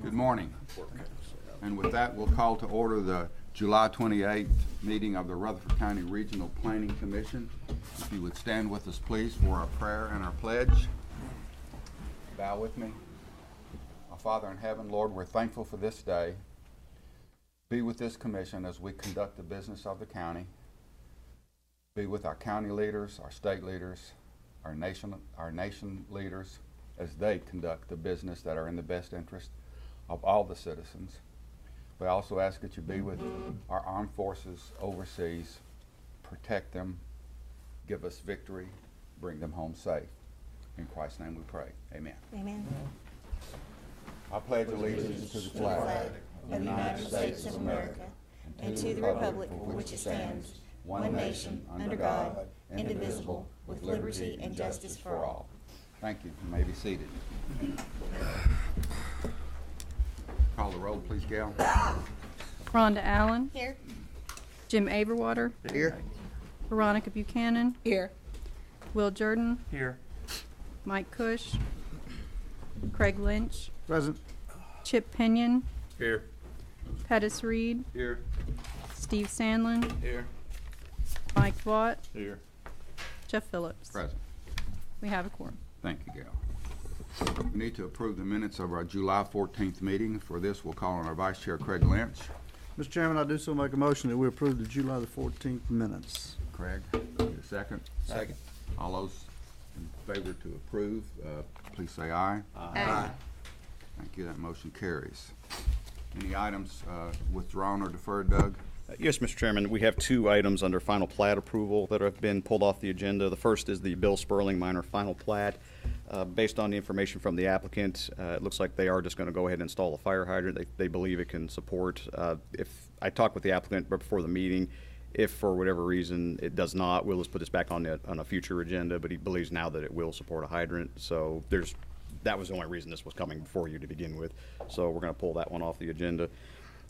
Good morning. And with that, we'll call to order the July 28th meeting of the Rutherford County Regional Planning Commission. If you would stand with us, please, for our prayer and our pledge. Bow with me. Our Father in heaven, Lord, we're thankful for this day. Be with this commission as we conduct the business of the county. Be with our county leaders, our state leaders, our nation leaders, as they conduct the business that are in the best interest of all the citizens. We also ask that you be with our armed forces overseas, protect them, give us victory, bring them home safe. In Christ's name we pray. Amen. Amen. I pledge allegiance to the flag of the United States of America and to the republic for which it stands, one nation, under God, indivisible, with liberty and justice for all. Thank you. You may be seated. Call the roll, please, Gail. Rhonda Allen. Here. Jim Averwater. Here. Veronica Buchanan. Here. Will Jordan. Here. Mike Cush. Craig Lynch. Present. Chip Pinion. Here. Pettis Reed. Here. Steve Sandlin. Here. Mike Watt. Here. Jeff Phillips. Present. We have a quorum. Thank you, Gail. We need to approve the minutes of our July 14th meeting. For this, we'll call on our Vice Chair, Craig Lynch. Mr. Chairman, I do so make a motion that we approve the July the 14th minutes. Craig, need a second? Second. All those in favor to approve, please say aye. Aye. Thank you. That motion carries. Any items withdrawn or deferred, Doug? Yes, Mr. Chairman, we have two items under final plat approval that have been pulled off the agenda. The first is the Bill Sperling minor final plat. Based on the information from the applicant, it looks like they are just going to go ahead and install a fire hydrant. They believe it can support. If I talked with the applicant before the meeting, if for whatever reason it does not, we'll just put this back on a future agenda, but he believes now that it will support a hydrant. So that was the only reason this was coming before you to begin with. So we're going to pull that one off the agenda.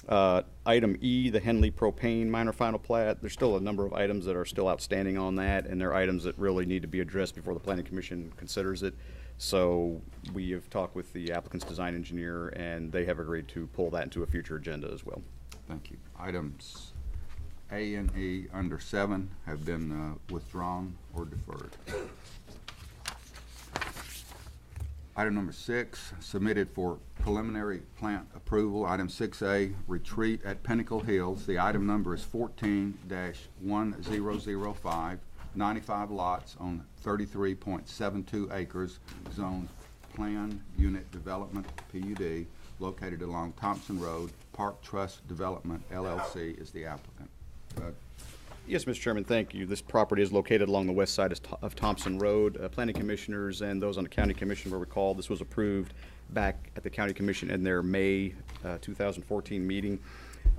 Item E, the Henley Propane minor final plat. There's still a number of items that are still outstanding on that, and they're items that really need to be addressed before the Planning Commission considers it. So we have talked with the applicant's design engineer, and they have agreed to pull that into a future agenda as well. Thank you. Items A and E under 7 have been withdrawn or deferred. Item number 6, submitted for preliminary plant approval. Item 6A, retreat at Pinnacle Hills. The item number is 14-1005, 95 lots on 33.72 acres, zoned planned unit development, PUD, located along Thompson Road. Park Trust Development, LLC, is the applicant. Yes, Mr. Chairman, thank you. This property is located along the west side of Thompson Road. Planning commissioners and those on the county commission will recall this was approved back at the county commission in their May 2014 meeting.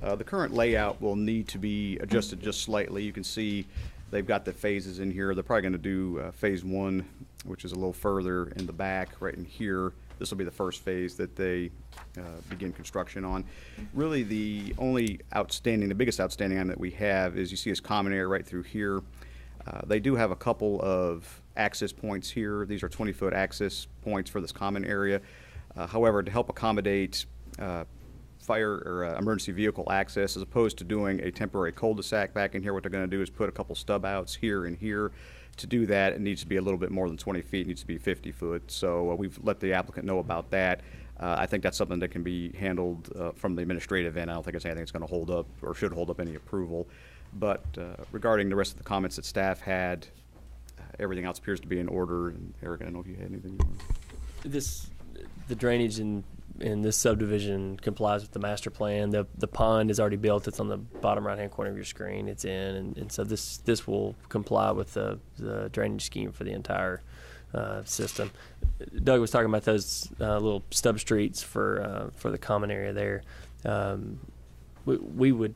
The current layout will need to be adjusted just slightly. You can see they've got the phases in here. They're probably going to do phase 1, which is a little further in the back right in here. This will be the first phase that they begin construction on. Really, the biggest outstanding item that we have is you see this common area right through here. They do have a couple of access points here. These are 20-foot access points for this common area. However, to help accommodate fire or emergency vehicle access, as opposed to doing a temporary cul-de-sac back in here, what they're going to do is put a couple stub outs here and here. To do that, it needs to be a little bit more than 20 feet. It needs to be 50 foot. So we've let the applicant know about that. I think that's something that can be handled from the administrative end. I don't think it's anything that's going to hold up or should hold up any approval. But regarding the rest of the comments that staff had, everything else appears to be in order. And Eric, I don't know if you had anything you want. The drainage in this subdivision complies with the master plan. The pond is already built. It's on the bottom right hand corner of your screen. It's in, and so this will comply with the drainage scheme for the entire system. Doug was talking about those little stub streets for the common area there. We would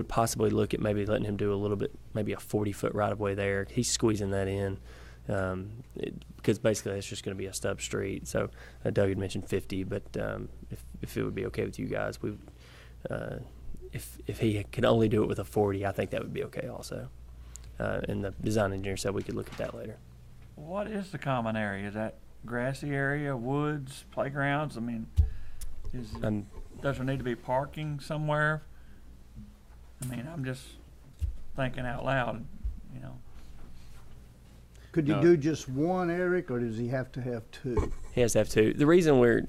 possibly look at maybe letting him do a little bit, maybe a 40-foot right of way there. He's squeezing that in. Because basically it's just going to be a stub street. So Doug had mentioned 50, but if it would be okay with you guys, we if he could only do it with a 40, I think that would be okay also. And the design engineer said we could look at that later. What is the common area? Is that grassy area, woods, playgrounds? I mean, Um, does there need to be parking somewhere? I mean, I'm just thinking out loud, you know. Could you No. do just one, Eric, or does he have to have two? He has to have two. The reason we're,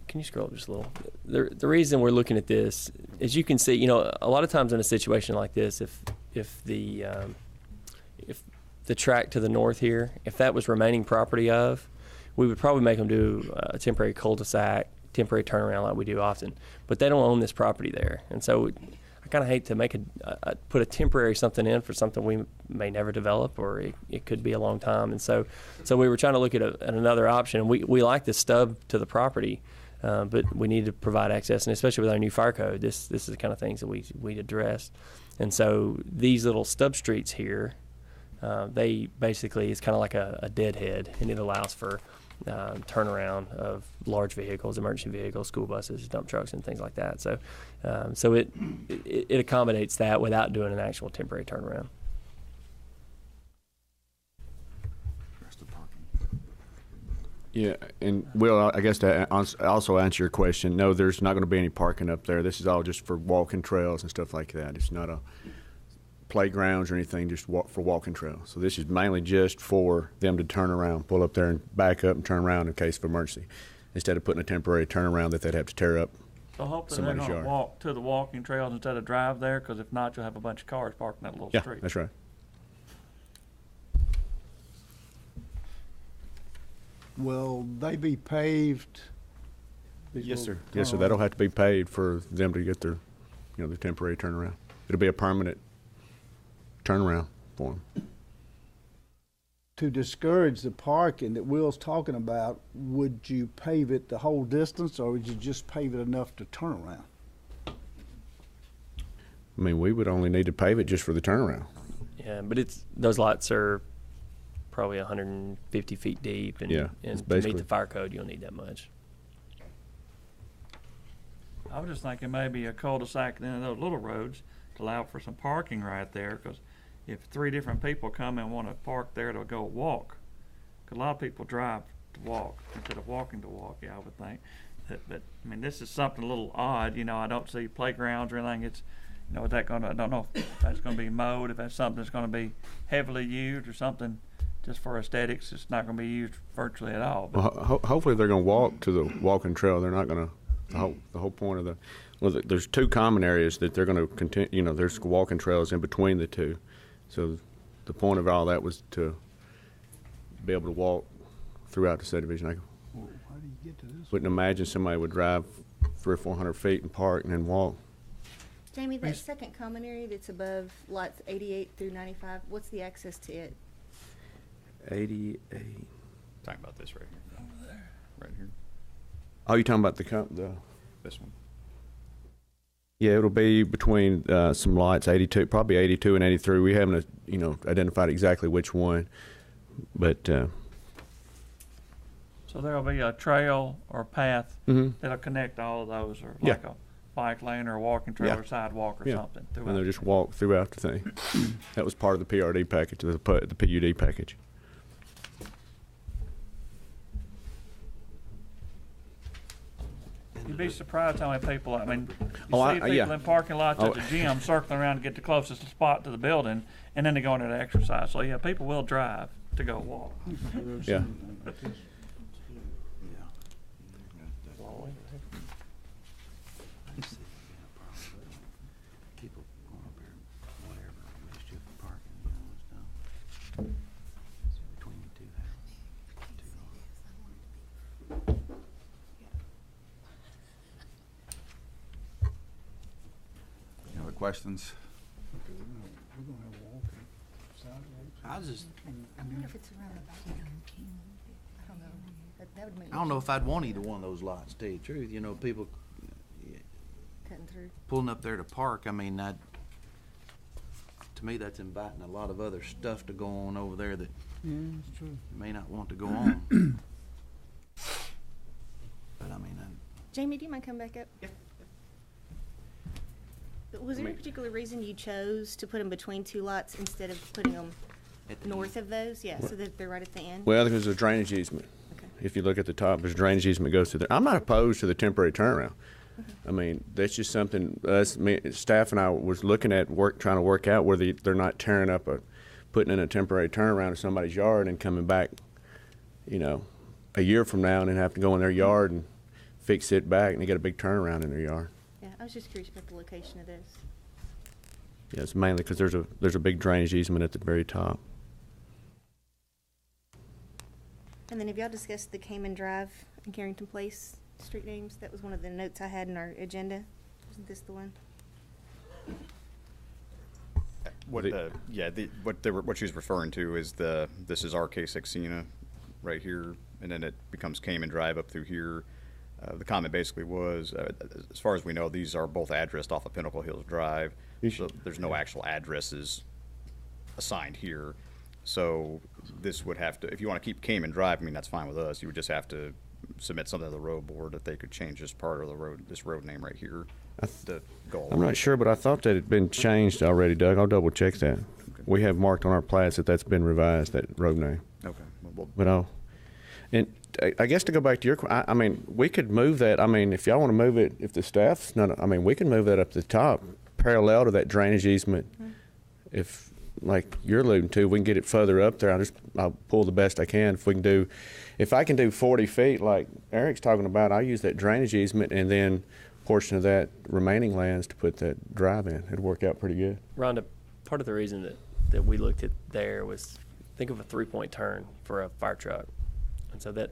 can you scroll up just a little? The reason we're looking at this, as you can see, you know, a lot of times in a situation like this, if the tract to the north here, if that was remaining property of, we would probably make them do a temporary cul-de-sac, temporary turnaround like we do often. But they don't own this property there, and so I kind of hate to make put a temporary something in for something we may never develop, or it could be a long time. And so we were trying to look at another option. We like the stub to the property, but we need to provide access, and especially with our new fire code, this is the kind of things that we address. And so these little stub streets here, they basically, it's kind of like a deadhead, and it allows for turnaround of large vehicles, emergency vehicles, school buses, dump trucks, and things like that. So it accommodates that without doing an actual temporary turnaround. Yeah, and Will, I guess to also answer your question, no, there's not going to be any parking up there. This is all just for walking trails and stuff like that. It's not a playgrounds or anything, just for walking trails. So this is mainly just for them to turn around, pull up there and back up and turn around in case of emergency, instead of putting a temporary turnaround that they'd have to tear up. So hopefully they're Somebody's gonna yard. walk to the walking trails instead of drive there, because if not, you'll have a bunch of cars parked in that little Yeah, street. that's right. Will they be paved? These Yes, sir. little Yes, sir. turnaround- That'll have to be paid for them to get their, their temporary turnaround. It'll be a permanent turnaround for them. To discourage the parking that Will's talking about, would you pave it the whole distance, or would you just pave it enough to turn around? I mean, we would only need to pave it just for the turnaround. Yeah, but those lots are probably 150 feet deep, and, Yeah, and it's to meet basically- the fire code, you'll need that much. I was just thinking maybe a cul-de-sac and then those little roads to allow for some parking right there, because if 3 different people come and want to park there to go walk, 'cause a lot of people drive to walk instead of walking to walk, I would think. But I mean, this is something a little odd, I don't see playgrounds or anything. It's, is that gonna, I don't know if that's gonna be mowed, if that's something that's gonna be heavily used or something just for aesthetics. It's not gonna be used virtually at all. But Well, hopefully they're going to walk to the walking trail. They're not going to. The whole point of there's 2 common areas that they're going to continue. There's walking trails in between the 2. So the point of all that was to be able to walk throughout the subdivision. I Well, how do you get to this? wouldn't imagine somebody would drive 300 or 400 feet and park and then walk. Jamie, that second common area that's above lots 88 through 95, what's the access to it? 88. Talking about this right here. Over there. Right here. Oh, you talking about the This one. Yeah, it'll be between some lots, 82, probably 82 and 83. We haven't, identified exactly which one, but so there'll be a trail or path Mhm. that'll connect all of those, or Yeah. like a bike lane or a walking trail Yeah. or sidewalk or Yeah. something. and throughout. they'll just walk throughout the thing. That was part of the PRD package, the PUD package. You'd be surprised how many people, you Oh, see people yeah. in parking lots Oh. at the gym circling around to get the closest spot to the building, and then they go into the exercise. So yeah, people will drive to go walk. Yeah. People going up there, whatever, mischief parking, and stuff. Between the 2 houses. Any other questions? I just, I wonder if it's around the back. I don't know. That would make I don't know if I'd want either one of those lots, to tell you the truth. People cutting through. pulling up there to park, to me, that's inviting a lot of other stuff to go on over there that Yeah, that's true. may not want to go on. But Jamie, do you mind coming back up? Yeah. Was there any particular reason you chose to put them between 2 lots instead of putting them at the north of those? Yeah, so that they're right at the end? Well, there's a drainage easement. Okay. if you look at the top, there's drainage easement goes through there. I'm not opposed to the temporary turnaround. I mean, that's just something staff and I was looking at trying to work out where they're not tearing up putting in a temporary turnaround in somebody's yard and coming back, you know, a year from now and then have to go in their yard and fix it back and they get a big turnaround in their yard. Yeah, I was just curious about the location of this. Yeah, it's mainly because there's a big drainage easement at the very top. And then have y'all discussed the Cayman Drive and Carrington Place street names? That was one of the notes I had in our agenda. Wasn't this the one? What she was referring to is this is RK Sexina right here, and then it becomes Cayman Drive up through here. The comment basically was, as far as we know, these are both addressed off of Pinnacle Hills Drive, so there's no actual addresses assigned here. So this would have to, if you want to keep Cayman Drive, I mean, that's fine with us. You would just have to submit something to the road board that they could change this part of the road, this road name right here. To go I'm not sure, but I thought that had been changed already, Doug. I'll double check that. Okay. We have marked on our plats that that's been revised, that road name. Okay. Well, But and I guess to go back to your, I mean, we could move that. I mean, if y'all want to move it, if the staff's not, I mean, we can move that up to the top, parallel to that drainage easement. If, like you're alluding to, we can get it further up there. I'll pull the best I can. If I can do 40 feet, like Eric's talking about, I'll use that drainage easement and then portion of that remaining lands to put that drive in. It'd work out pretty good. Rhonda, part of the reason that we looked at there was, think of a 3-point turn for a fire truck. And so that,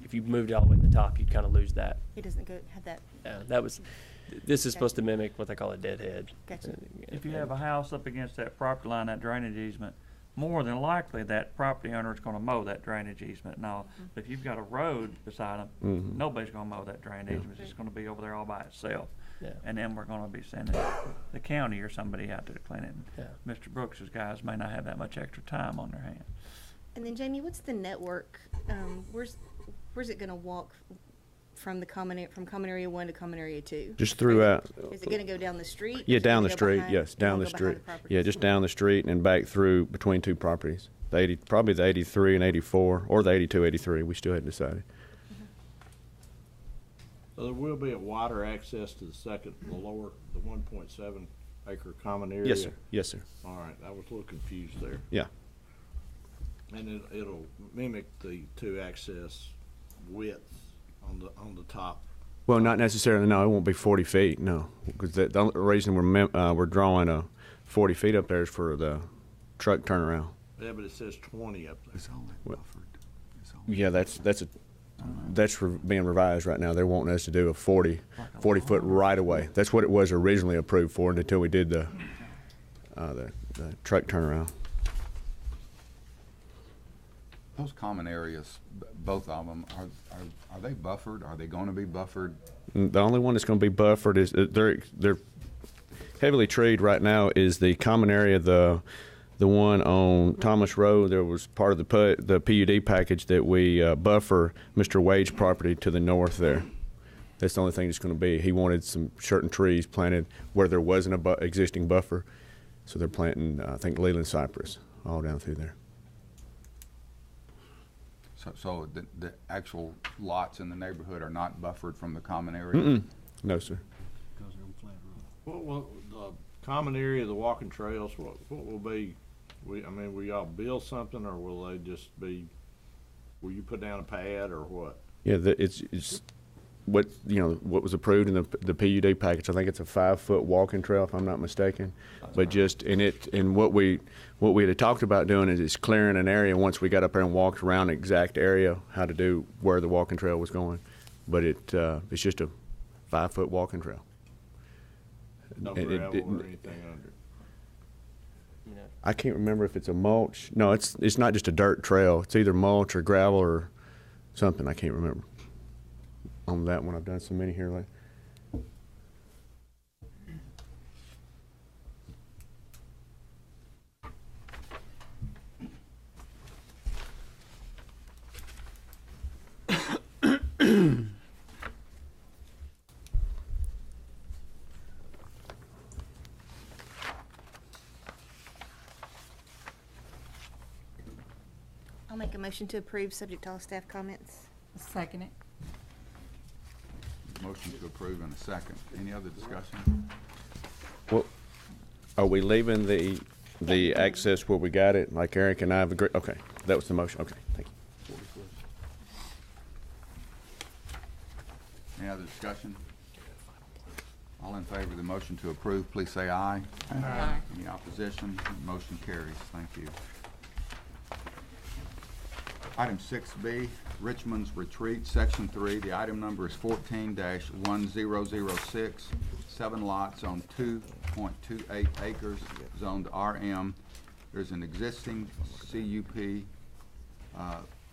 if you moved it all the way to the top, you'd kind of lose that. It doesn't have that. This is supposed to mimic what they call a deadhead. Gotcha. If you have a house up against that property line, that drainage easement, more than likely that property owner is going to mow that drainage easement and all. But if you've got a road beside them, nobody's going to mow that drainage easement. It's just going to be over there all by itself. Yeah. And then we're going to be sending the county or somebody out to clean it. Yeah. Mr. Brooks's guys may not have that much extra time on their hands. And then Jamie, what's the network? Where's it going to walk from common area 1 to common area 2? Just throughout. Is it going to go down the street? Yeah, Is it down gonna the go street. behind- Yes, down gonna the go behind street. properties? Yeah, just down the street and back through between two properties. Probably the 83 and 84, or the 82, 83. We still hadn't decided. So there will be a wider access to the lower, the 1.7 acre common area? Yes, sir. Yes, sir. All right, I was a little confused there. Yeah. And it'll mimic the 2 access width on the top. Well, not necessarily. No, it won't be 40 feet. No, because the only reason we're drawing a 40 feet up there is for the truck turnaround. Yeah, but it says 20 up there. It's only buffered. Yeah, that's being revised right now. They're wanting us to do a 40 foot right of way. That's what it was originally approved for until we did the truck turnaround. Those common areas, both of them, are they buffered? Are they going to be buffered? The only one that's going to be buffered is they're heavily treed right now. Is the common area, the one on Thomas Road. There was part of the PUD package that we buffer Mr. Wade's property to the north there. That's the only thing that's going to be. He wanted some certain trees planted where there wasn't a existing buffer, so they're planting I think Leland cypress all down through there. So the actual lots in the neighborhood are not buffered from the common area? No, sir. Well, the common area, the walking trails, what will be, will y'all build something, or will they just be, will you put down a pad, or what? Yeah, it's what was approved in the PUD package. I think it's a 5-foot walking trail, if I'm not mistaken. But just what we had talked about doing is clearing an area once we got up there and walked around the exact area, how to do where the walking trail was going. But it's just a 5-foot walking trail. No gravel or anything under? I can't remember if it's a mulch. No, it's not just a dirt trail. It's either mulch or gravel or something. I can't remember. On that one, I've done so many here lately. I'll make a motion to approve, subject to all staff comments. Second it. Motion to approve in a second. Any other discussion? Well, are we leaving the access where we got it, like Eric and I have agreed? Okay, that was the motion. Okay, thank you. Any other discussion? All in favor of the motion to approve, please say aye. Aye. Any opposition? Motion carries. Thank you. Item 6B, Richmond's Retreat, Section 3. The item number is 14-1006. 7 lots on 2.28 acres, zoned RM. There's an existing CUP,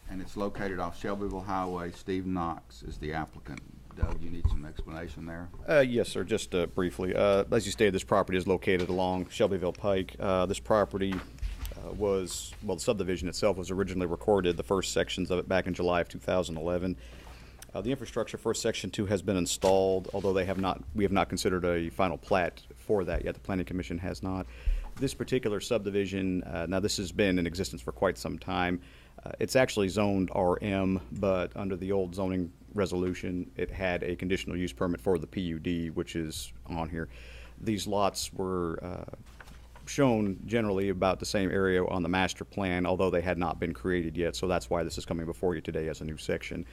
and it's located off Shelbyville Highway. Steve Knox is the applicant. Doug, you need some explanation there? Yes, sir, just briefly. As you stated, this property is located along Shelbyville Pike. This property the subdivision itself was originally recorded, the first sections of it, back in July of 2011. The infrastructure for Section 2 has been installed, although we have not considered a final plat for that yet. The Planning Commission has not. This particular subdivision, now this has been in existence for quite some time. It's actually zoned RM, but under the old zoning resolution, it had a conditional use permit for the PUD, which is on here. These lots were shown generally about the same area on the master plan, although they had not been created yet, so that's why this is coming before you today as a new section.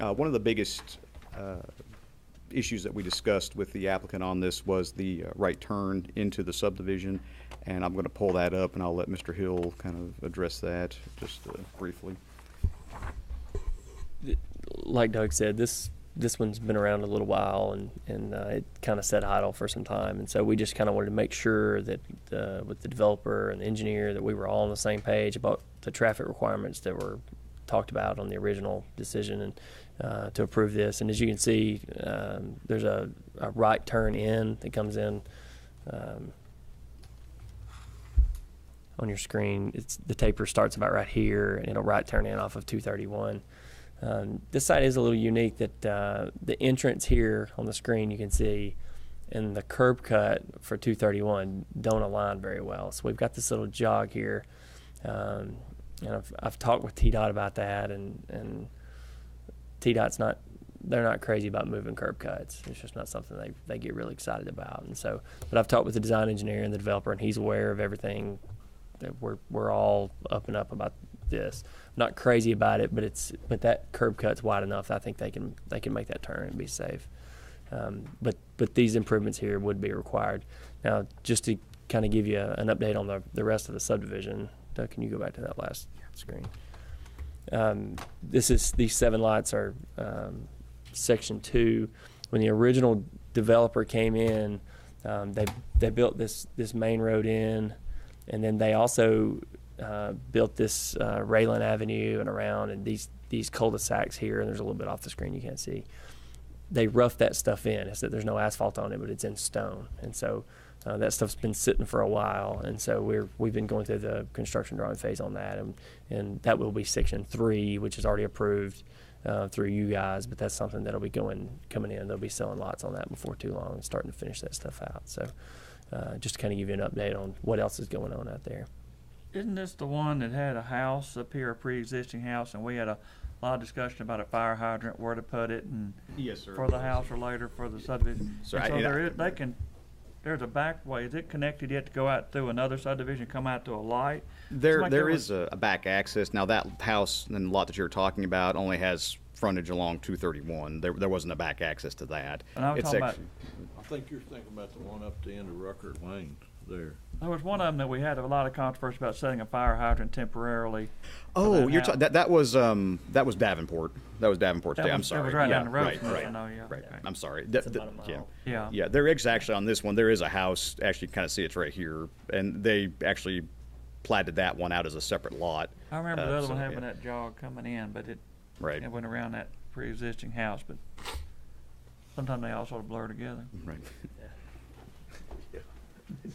One of the biggest issues that we discussed with the applicant on this was the right turn into the subdivision, and I'm going to pull that up and I'll let Mr. Hill kind of address that just briefly. Like Doug said, this one's been around a little while, and it kind of sat idle for some time, and so we just kind of wanted to make sure that with the developer and the engineer that we were all on the same page about the traffic requirements that were talked about on the original decision, and to approve this. And as you can see, there's a right turn in that comes in on your screen. The taper starts about right here, and it'll right turn in off of 231. This site is a little unique that the entrance here on the screen you can see and the curb cut for 231 don't align very well. So we've got this little jog here, and I've talked with TDOT about that, and TDOT's they're not crazy about moving curb cuts. It's just not something they get really excited about. And so, but I've talked with the design engineer and the developer, and he's aware of everything. That we're all up and up about this. Not crazy about it, but that curb cut's wide enough that I think they can make that turn and be safe. But these improvements here would be required. Now, just to kind of give you an update on the rest of the subdivision, Doug, can you go back to that last screen? These 7 lots are Section 2. When the original developer came in, they built this main road in, and then they also built this Raylan Avenue and around, and these cul-de-sacs here, and there's a little bit off the screen you can't see. They roughed that stuff in. It's that there's no asphalt on it, but it's in stone, and so that stuff's been sitting for a while, and so we've been going through the construction drawing phase on that, and that will be Section 3, which is already approved through you guys, but that's something that'll be coming in. They'll be selling lots on that before too long and starting to finish that stuff out. So just to kind of give you an update on what else is going on out there. Isn't this the one that had a house up here, a pre-existing house, and we had a lot of discussion about a fire hydrant, where to put it, and Yes, sir. for the house or later for the subdivision? Sir, And so there's a back way. Is it connected yet to go out through another subdivision, come out to a light? There is a back access. Now, that house and lot that you're talking about only has frontage along 231. There wasn't a back access to that. And I'm talking about, I think you're thinking about the one up the end of Rucker Lane there. there was one of them that we had a lot of controversy about setting a fire hydrant temporarily. Oh, that you're house. that was Davenport. That was Davenport That today. I'm was- that sorry. was right down the road Right, from us, right, I know, yeah, right. okay. I'm sorry. It's about a mile. Yeah. Yeah, there is actually on this one, there is a house, actually you kind of see it's right here, and they actually platted that one out as a separate lot. I remember the other so, one having yeah. that jog coming in, but it Right. went around that pre-existing house, but sometimes they all sort of blur together. Right.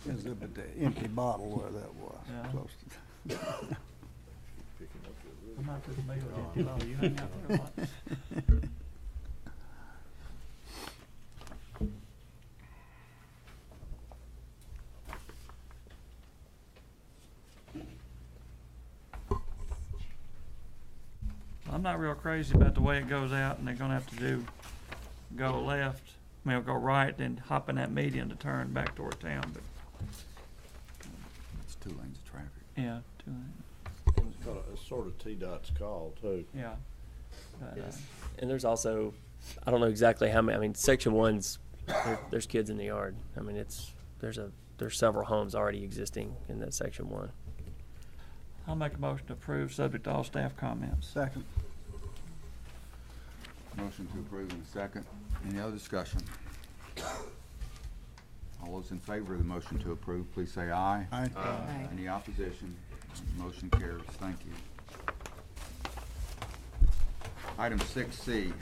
Exhibit the empty bottle where that was, Yeah. close to. I'm not too familiar with it. Oh, you hang out there a lot. I'm not real crazy about the way it goes out, and they're gonna have to go left, go right, then hop in that median to turn back toward town, but, It's 2 lanes of traffic. yeah, It's sort of T-Dot's call too. yeah. But, And there's also, I don't know exactly how many, I mean, section one's, there's kids in the yard. I mean, there's several homes already existing in that section one. I'll make a motion to approve, subject to all staff comments. Second. Motion to approve in a second. Any other discussion? All those in favor of the motion to approve, please say aye. Aye. Any opposition? Motion carries. Thank you. Item 6C,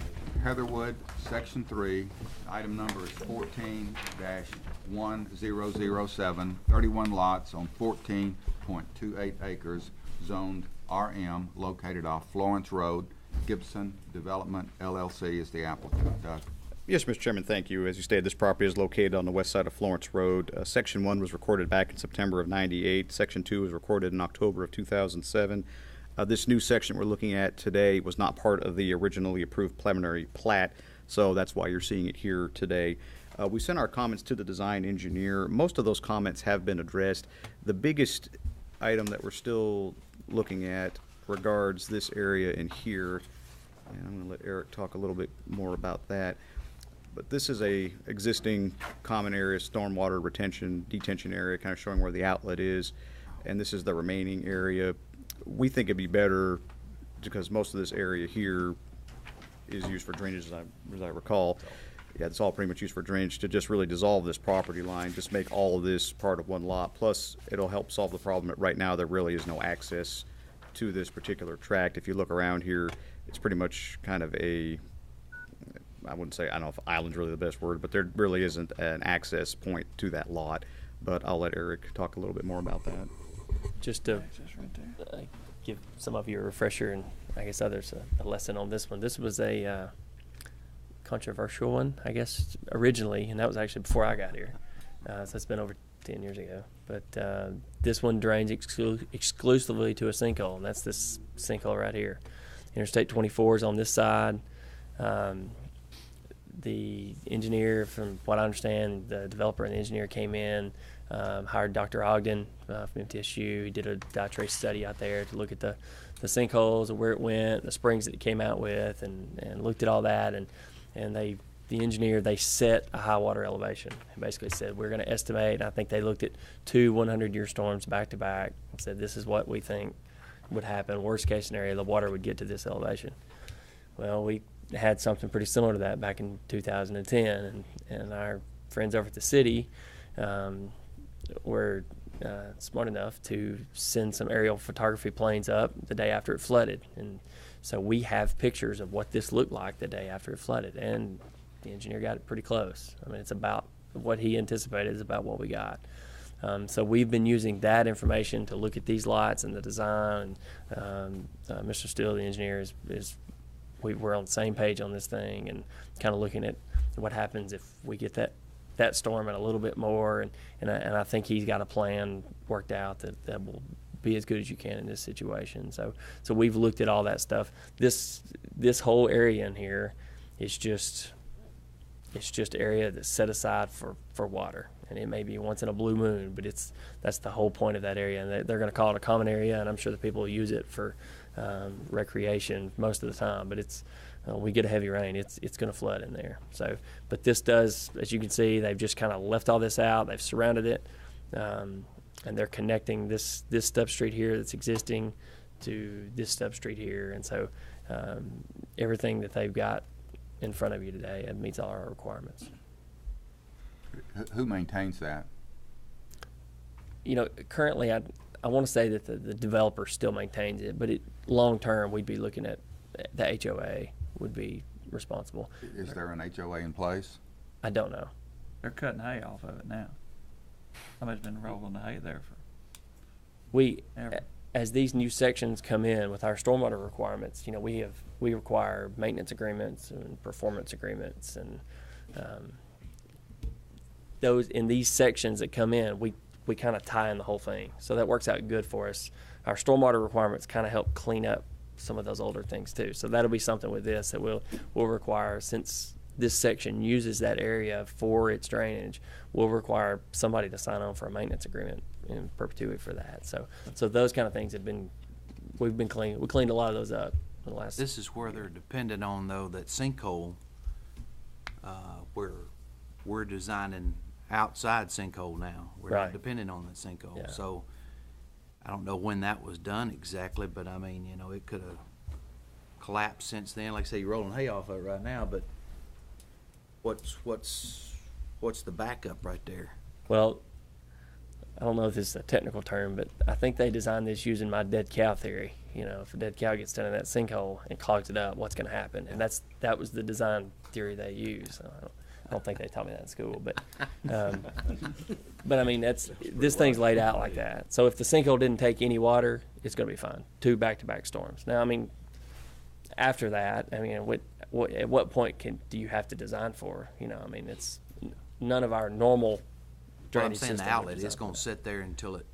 Heatherwood, Section 3. Item number is 14-1007, 31 lots on 14.28 acres, zoned RM, located off Florence Road. Gibson Development LLC is the applicant. Doug. Yes, Mr. Chairman, thank you. As you stated, this property is located on the west side of Florence Road. Section 1 was recorded back in September of '98. Section 2 was recorded in October of 2007. This new section we're looking at today was not part of the originally approved preliminary plat, so that's why you're seeing it here today. We sent our comments to the design engineer. Most of those comments have been addressed. The biggest item that we're still looking at regards this area in here, and I'm going to let Eric talk a little bit more about that. But this is a existing common area, stormwater retention, detention area, kind of showing where the outlet is, and this is the remaining area. We think it'd be better, because most of this area here is used for drainage, as I recall. Yeah, it's all pretty much used for drainage, to just really dissolve this property line, just make all of this part of one lot. Plus, it'll help solve the problem that right now there really is no access to this particular tract. If you look around here, it's pretty much kind of a, I wouldn't say, I don't know if island's really the best word, but there really isn't an access point to that lot. But I'll let Eric talk a little bit more about that. Just to Access right there. give some of you a refresher, and I guess others a lesson on this one. This was a controversial one, I guess, originally, and that was actually before I got here. So it's been over 10 years ago. But this one drains exclusively to a sinkhole, and that's this sinkhole right here. Interstate 24 is on this side. The engineer, from what I understand, the developer and the engineer came in, hired Dr. Ogden from MTSU. He did a dye trace study out there to look at the sinkholes and where it went, the springs that it came out with, and looked at all that. And the engineer, they set a high water elevation and basically said, we're going to estimate, and I think they looked at 2 100-year storms back to back and said, this is what we think would happen. Worst case scenario, the water would get to this elevation. Well, we had something pretty similar to that back in 2010, and our friends over at the city were smart enough to send some aerial photography planes up the day after it flooded, and so we have pictures of what this looked like the day after it flooded, and the engineer got it pretty close. I mean, it's about what he anticipated is about what we got. So we've been using that information to look at these lots and the design. Mr. Steele, the engineer, we're on the same page on this thing, and kind of looking at what happens if we get that storm and a little bit more, and I think he's got a plan worked out that will be as good as you can in this situation. So we've looked at all that stuff. This whole area in here is just area that's set aside for water, and it may be once in a blue moon, but that's the whole point of that area, and they're going to call it a common area, and I'm sure the people will use it for recreation most of the time. But it's we get a heavy rain, it's going to flood in there. So, but this does, as you can see, they've just kind of left all this out. They've surrounded it, and they're connecting this stub street here that's existing to this stub street here, and so everything that they've got in front of you today, it meets all our requirements. Who maintains that? You know, currently I want to say that the developer still maintains it, but long term we'd be looking at the HOA would be responsible. Is there an HOA in place? I don't know. They're cutting hay off of it now. Somebody's been rolling the hay there ever. As these new sections come in with our stormwater requirements, you know, we require maintenance agreements and performance agreements, and those in these sections that come in, we kind of tie in the whole thing. So that works out good for us. Our stormwater requirements kind of help clean up some of those older things too. So that'll be something with this that we'll require, since this section uses that area for its drainage, we'll require somebody to sign on for a maintenance agreement in perpetuity for that. So those kind of things we've been cleaning. We cleaned a lot of those up in the last. This is where they're dependent on, though, that sinkhole, where we're designing outside sinkhole now. We're Right. not dependent on that sinkhole. Yeah. So I don't know when that was done exactly, but I mean, you know, it could have collapsed since then. Like I say, you're rolling hay off of it right now, but what's the backup right there? Well, I don't know if this is a technical term, but I think they designed this using my dead cow theory. You know, if a dead cow gets down in that sinkhole and clogs it up, what's going to happen? And that was the design theory they used. So I don't think they taught me that in school, but I mean, this thing's laid out like that. So if the sinkhole didn't take any water, it's going to be fine. 2 back-to-back storms. Now, I mean, after that, I mean, at what point do you have to design for? You know, I mean, it's none of our normal Well, I'm drainage saying the system are outlet is designed going for to sit there until it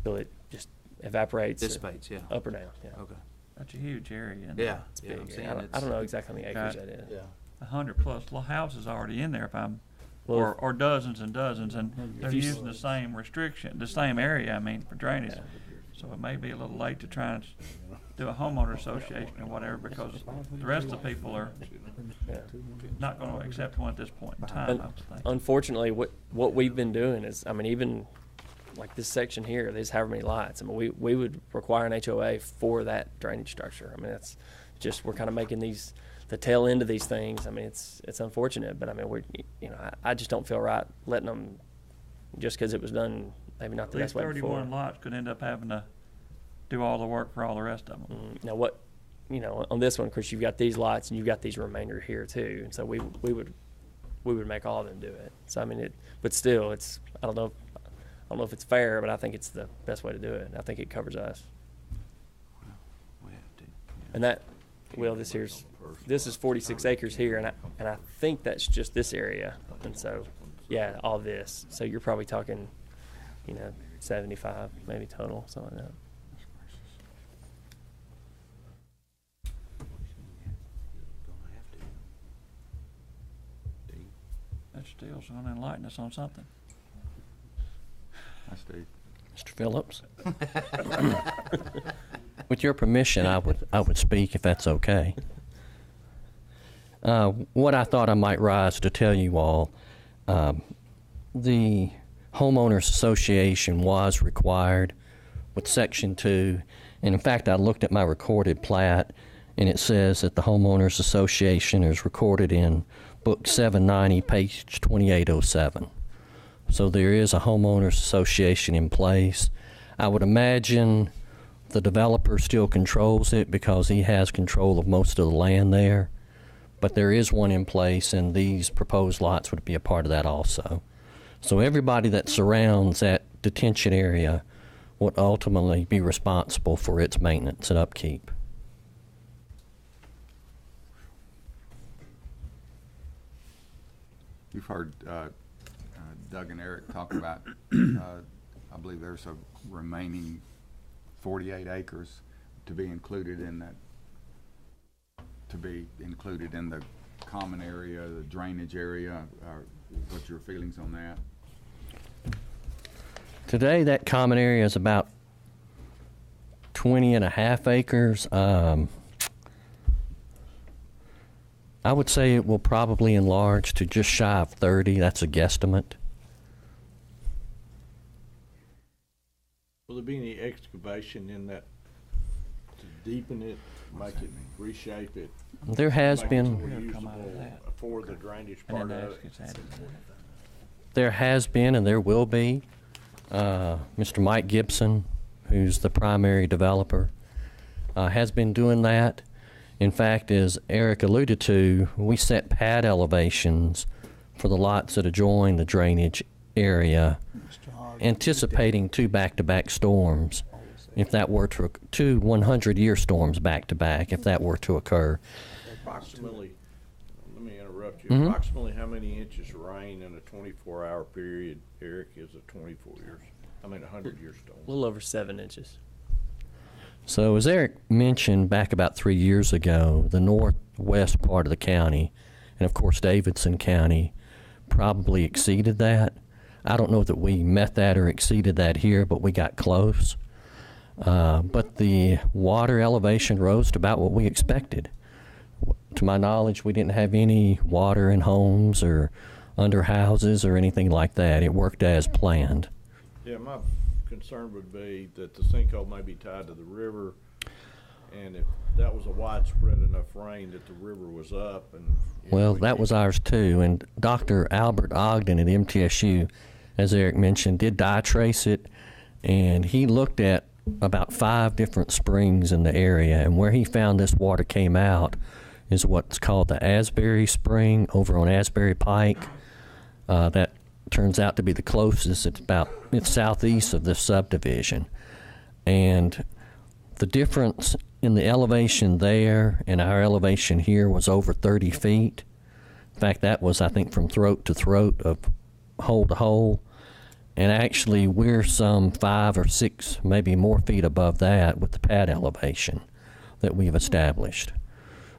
it just evaporates. dissipates, yeah. Up or down, yeah. Okay. That's a huge area. isn't it? Yeah, It's yeah, big. I'm Yeah. saying I it's- don't know exactly how many acres Got- that is. 100+ houses already in there, if I'm, Well, or dozens and dozens, and they're you- using the same restriction, the same area, I mean, for drainage. So it may be a little late to try and do a homeowner association or whatever, because the rest of the people are yeah. not gonna accept one at this point in time, I was thinking. Unfortunately, what we've been doing is, I mean, even like this section here, there's however many lots. I mean, we would require an HOA for that drainage structure. I mean, that's just, we're kind of making the tail end of these things. I mean, it's unfortunate, but I mean, I just don't feel right letting them, just because it was done maybe not the These best way before. 31 lots could end up having to do all the work for all the rest of them. Now what, on this one, Chris, you've got these lots and you've got these remainder here too, and so we would make all of them do it. So I mean, but still, it's, I don't know if it's fair, but I think it's the best way to do it. I think it covers us. We have to. And that, well, this is 46 acres here, and I think that's just this area, and so, yeah, all this. So you're probably talking, 75 maybe total, something like that. That still's gonna enlighten us on something. Hi, Steve. Mr. Phillips? With your permission, I would speak if that's okay. What I thought I might rise to tell you all, the homeowners association was required with Section 2, and in fact, I looked at my recorded plat, and it says that the homeowners association is recorded in Book 790, page 2807. So there is a homeowners association in place. I would imagine the developer still controls it because he has control of most of the land there. But there is one in place, and these proposed lots would be a part of that also. So everybody that surrounds that detention area would ultimately be responsible for its maintenance and upkeep. You've heard Doug and Eric talk about, I believe there's a remaining 48 acres to be included in that, the common area, the drainage area. What's your feelings on that? Today, that common area is about 20.5 acres. I would say it will probably enlarge to just shy of 30. That's a guesstimate. Will there be any excavation in that to deepen it, make it, reshape it? There has make it been. more usable for the drainage part And then of that it? gets added to that. There has been and there will be. Mr. Mike Gibson, who's the primary developer, has been doing that. In fact, as Eric alluded to, we set pad elevations for the lots that adjoin the drainage area, anticipating 2 back-to-back storms, if that were to, 2 100-year storms back-to-back, if that were to occur. Approximately, let me interrupt you, Mhm. approximately how many inches of rain in a 24-hour period, Eric, is a 100-year storm? A little over 7 inches. So as Eric mentioned back about 3 years ago, the northwest part of the county, and of course Davidson County, probably exceeded that. I don't know that we met that or exceeded that here, but we got close. But the water elevation rose to about what we expected. To my knowledge, we didn't have any water in homes or under houses or anything like that. It worked as planned. Yeah, my concern would be that the sinkhole may be tied to the river, and if that was a widespread enough rain that the river was up and. Well, that was ours too, and Dr. Albert Ogden at MTSU, as Eric mentioned, did dye trace it, and he looked at about 5 different springs in the area, and where he found this water came out is what's called the Asbury Spring over on Asbury Pike. That turns out to be the closest. It's southeast of this subdivision. And the difference in the elevation there and our elevation here was over 30 feet. In fact, that was, I think, from throat to throat of hole to hole. And actually, we're some 5 or 6, maybe more feet above that with the pad elevation that we've established.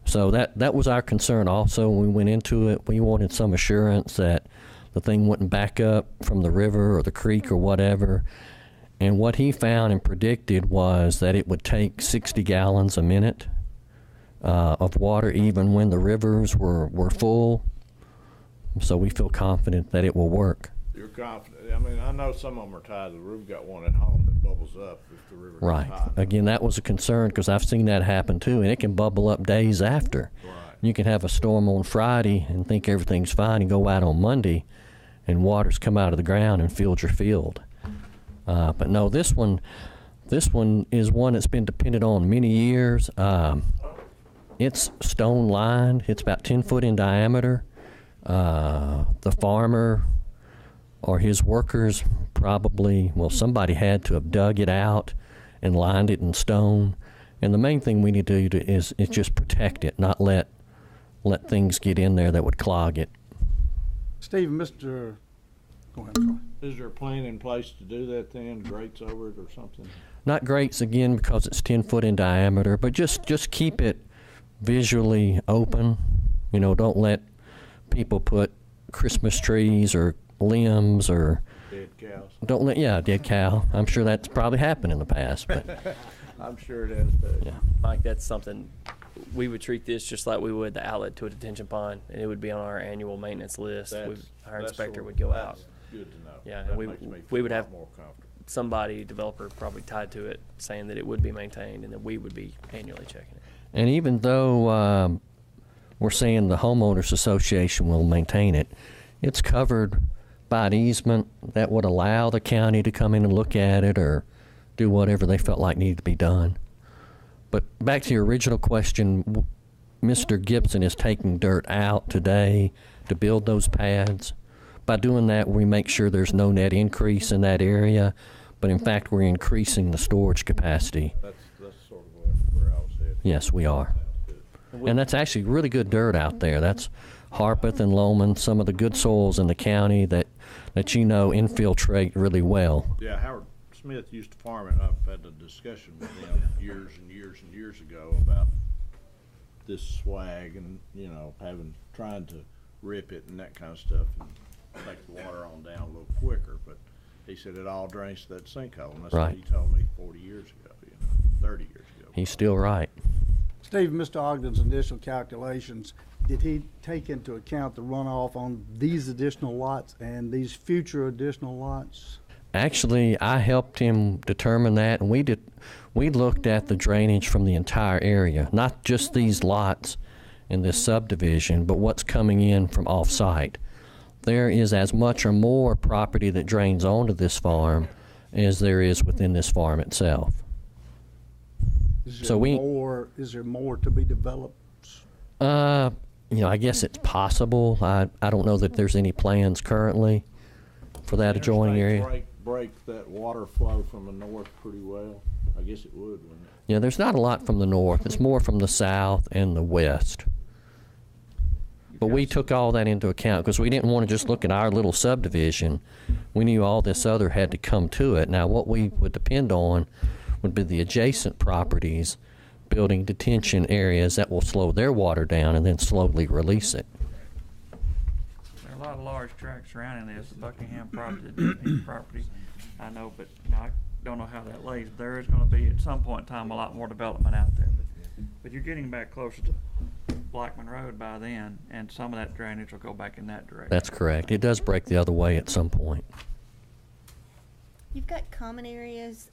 So that was our concern also when we went into it. We wanted some assurance that the thing wouldn't back up from the river or the creek or whatever. And what he found and predicted was that it would take 60 gallons a minute of water even when the rivers were full. So we feel confident that it will work. You're confident? I mean, I know some of them are tied to the river. We've got one at home that bubbles up if the river Right. gets high. Again, that was a concern because I've seen that happen too, and it can bubble up days after. Right. You can have a storm on Friday and think everything's fine and go out on Monday and water's come out of the ground and filled your field. But no, this one is one that's been depended on many years. It's stone lined. It's about 10 foot in diameter. The farmer or his workers probably, somebody had to have dug it out and lined it in stone. And the main thing we need to do is just protect it, not let things get in there that would clog it. Steve, go ahead, sorry. Is there a plan in place to do that then? Grates over it or something? Not grates again because it's 10 foot in diameter, but just keep it visually open. Don't let people put Christmas trees or limbs or Dead cows. dead cow. I'm sure that's probably happened in the past, but I'm sure it has, but. yeah. Mike, that's something, we would treat this just like we would the outlet to a detention pond, and it would be on our annual maintenance list. Our inspector would go out. That's good to know. Yeah, That and makes me we feel would a lot have more comfortable. somebody, developer probably tied to it, saying that it would be maintained and that we would be annually checking it. And even though we're saying the homeowners association will maintain it, it's covered by an easement that would allow the county to come in and look at it or do whatever they felt like needed to be done. But back to your original question, Mr. Gibson is taking dirt out today to build those pads. By doing that, we make sure there's no net increase in that area, but in fact, we're increasing the storage capacity. That's sort of where I was headed. Yes, we are. And that's actually really good dirt out there. That's Harpeth and Lowman, some of the good soils in the county that infiltrate really well. Yeah, Howard Smith used to farm it. I've had a discussion with him years and years and years ago about this swag and, trying to rip it and that kind of stuff and make the water on down a little quicker. But he said it all drains to that sinkhole. And that's what Right. he told me 40 years ago, 30 years ago. He's still right. Steve, Mr. Ogden's initial calculations, did he take into account the runoff on these additional lots and these future additional lots? Actually, I helped him determine that, and we looked at the drainage from the entire area, not just these lots in this subdivision, but what's coming in from off-site. There is as much or more property that drains onto this farm as there is within this farm itself. Is So there more to be developed? I guess it's possible. I don't know that there's any plans currently for that adjoining area. Break that water flow from the north pretty well. I guess it would, wouldn't it? Yeah, there's not a lot from the north. It's more from the south and the west. But we took all that into account because we didn't want to just look at our little subdivision. We knew all this other had to come to it. Now, what we would depend on would be the adjacent properties building detention areas that will slow their water down and then slowly release it. There are a lot of large tracts surrounding this, the Buckingham property, the Disney property, I know, but you know, I don't know how that lays. There is gonna be, at some point in time, a lot more development out there. But you're getting back closer to Blackman Road by then, and some of that drainage will go back in that direction. That's correct. It does break the other way at some point. You've got common areas,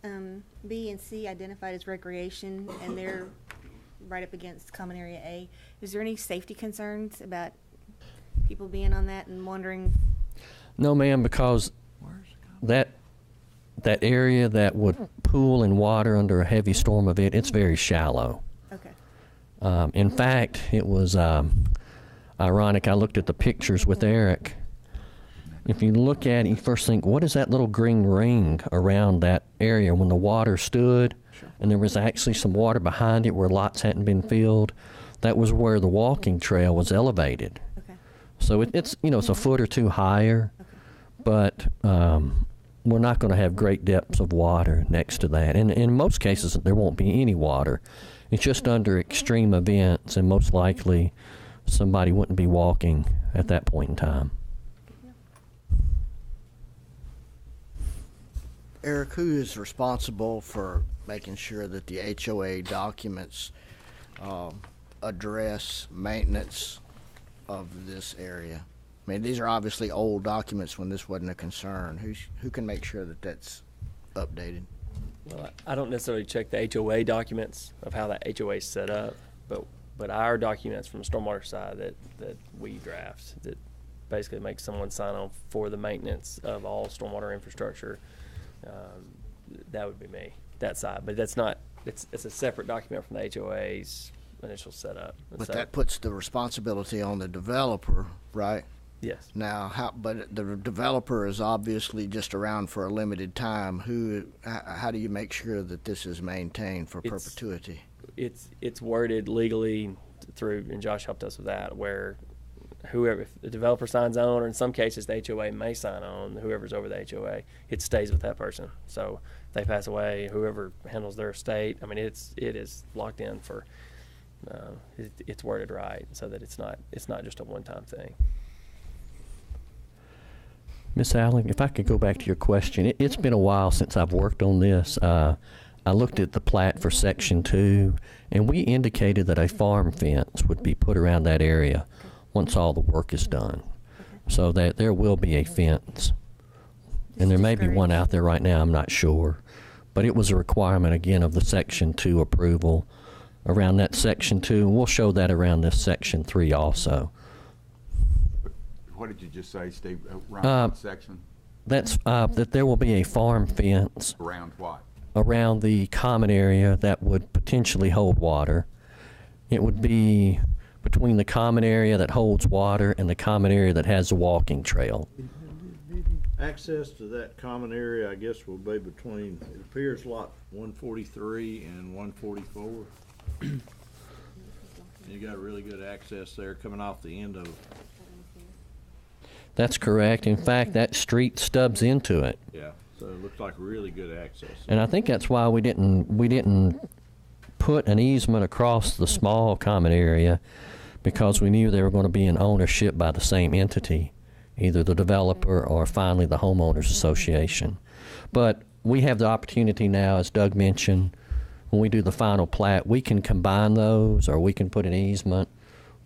B and C identified as recreation, and they're right up against common area A. Is there any safety concerns about people being on that and wondering? No, ma'am, because that area that would pool in water under a heavy storm event, it's very shallow. Okay. In fact, it was ironic. I looked at the pictures with Eric. If you look at it, you first think, what is that little green ring around that area when the water stood? And there was actually some water behind it where lots hadn't been filled. That was where the walking trail was elevated. Okay. So it's it's a foot or two higher, but we're not going to have great depths of water next to that. And in most cases, there won't be any water. It's just under extreme events, and most likely somebody wouldn't be walking at that point in time. Eric, who is responsible for making sure that the HOA documents address maintenance of this area? I mean, these are obviously old documents when this wasn't a concern. Who can make sure that that's updated? Well, I don't necessarily check the HOA documents of how that HOA is set up, but our documents from the stormwater side that we draft that basically make someone sign on for the maintenance of all stormwater infrastructure. That would be me, that side. But that's not, it's a separate document from the HOA's initial setup. And But so, that puts the responsibility on the developer, right? yes. Now, but the developer is obviously just around for a limited time. How do you make sure that this is maintained for perpetuity? It's worded legally through, and Josh helped us with that, where whoever, if the developer signs on, or in some cases the HOA may sign on, whoever's over the HOA, it stays with that person. So if they pass away, whoever handles their estate, I mean, it is locked in for, it's worded right so that it's not just a one-time thing. Miss Allen, if I could go back to your question, it's been a while since I've worked on this. I looked at the plat for Section 2, and we indicated that a farm fence would be put around that area once all the work is done, so that there will be a fence. And there may be one out there right now, I'm not sure. But it was a requirement, again, of the Section 2 approval around that Section 2, and we'll show that around this Section 3 also. What did you just say, Steve? Around what section? That's that there will be a farm fence Around what? around the common area that would potentially hold water. It would be between the common area that holds water and the common area that has a walking trail. Access to that common area, I guess, will be between, it appears lot 143 and 144. You got really good access there coming off the end of it. That's correct. In fact, that street stubs into it. Yeah, so it looks like really good access. And I think that's why we didn't put an easement across the small common area, because we knew they were going to be in ownership by the same entity, either the developer or finally the homeowners association. But we have the opportunity now, as Doug mentioned, when we do the final plat, we can combine those, or we can put an easement,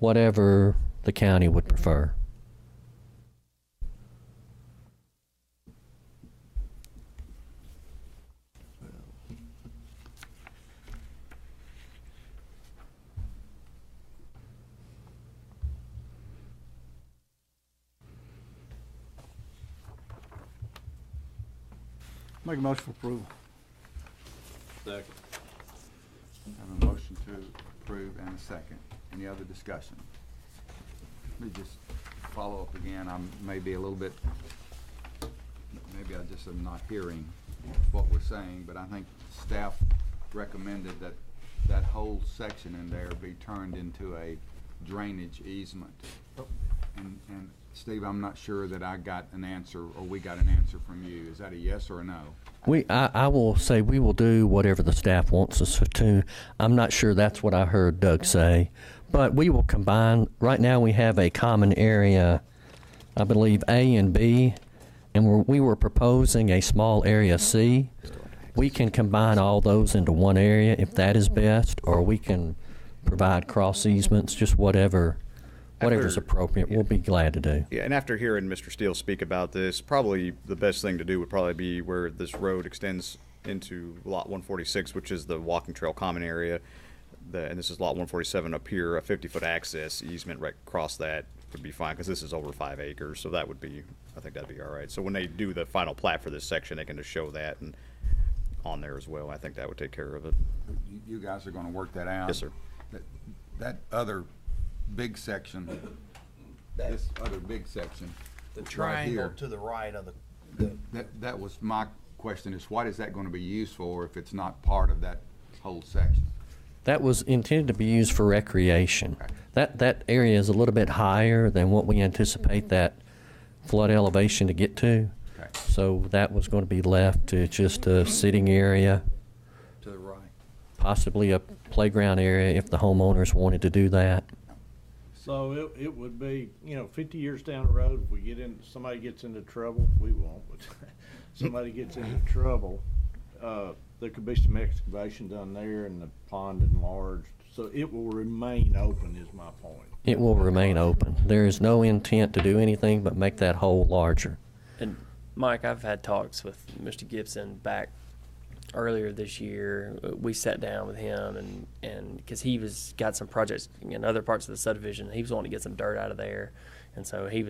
whatever the county would prefer. Make a motion for approval. Second. Have a motion to approve and a second. Any other discussion? Let me just follow up again. I'm maybe a little bit, maybe I just am not hearing what we're saying, but I think staff recommended that that whole section in there be turned into a drainage easement. And And Steve, I'm not sure that I got an answer, or we got an answer from you. Is that a yes or a no? I will say we will do whatever the staff wants us to. I'm not sure that's what I heard Doug say, but we will combine. Right now we have a common area, I believe A and B, and we were proposing a small area C. We can combine all those into one area if that is best, or we can provide cross easements, just whatever's appropriate. We'll be glad to do. Yeah, and after hearing Mr. Steele speak about this, probably the best thing to do would probably be where this road extends into Lot 146, which is the walking trail common area. And this is Lot 147 up here, a 50-foot access easement right across that would be fine, because this is over 5 acres, so that would be, I think that'd be all right. So when they do the final plat for this section, they can just show that and on there as well. I think that would take care of it. You guys are gonna work that out? Yes, sir. That other big section, this other big section. The right triangle here, to the right of the that was my question, is what is that gonna be used for if it's not part of that whole section? That was intended to be used for recreation. Okay. That area is a little bit higher than what we anticipate that flood elevation to get to. Okay. So that was going to be left to just a sitting area, to the right. possibly a playground area if the homeowners wanted to do that. So it would be, 50 years down the road, if we somebody gets into trouble, we won't, but somebody gets into trouble, there could be some excavation done there and the pond enlarged. So it will remain open is my point. It will remain open. There is no intent to do anything but make that hole larger. And Mike, I've had talks with Mr. Gibson back earlier this year. We sat down with him and because he got some projects in other parts of the subdivision. He was wanting to get some dirt out of there. And so he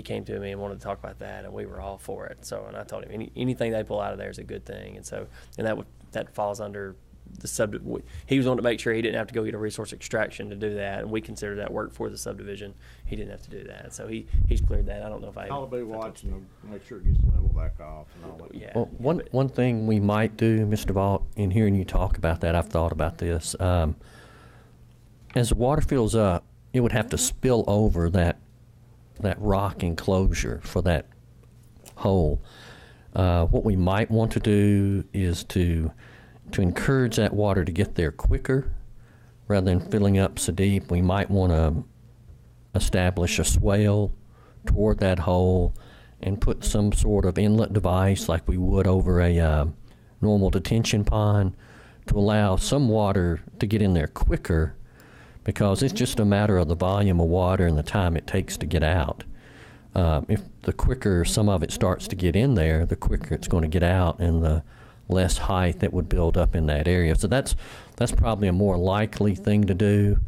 came to me and wanted to talk about that, and we were all for it. So, and I told him anything they pull out of there is a good thing. And so, and that falls under the he was wanting to make sure he didn't have to go get a resource extraction to do that, and we consider that work for the subdivision. He didn't have to do that, so he's cleared that. I don't know if I'll be watching to make sure it gets leveled back off and all that. Yeah. Well, one thing we might do, Mr. Vaught, in hearing you talk about that, I've thought about this. As the water fills up, it would have to spill over that rock enclosure for that hole. What we might want to do is to encourage that water to get there quicker rather than filling up so deep. We might want to establish a swale toward that hole and put some sort of inlet device like we would over a normal detention pond to allow some water to get in there quicker, because it's just a matter of the volume of water and the time it takes to get out. If the quicker some of it starts to get in there, the quicker it's going to get out, and the less height that would build up in that area. So that's probably a more likely thing to do.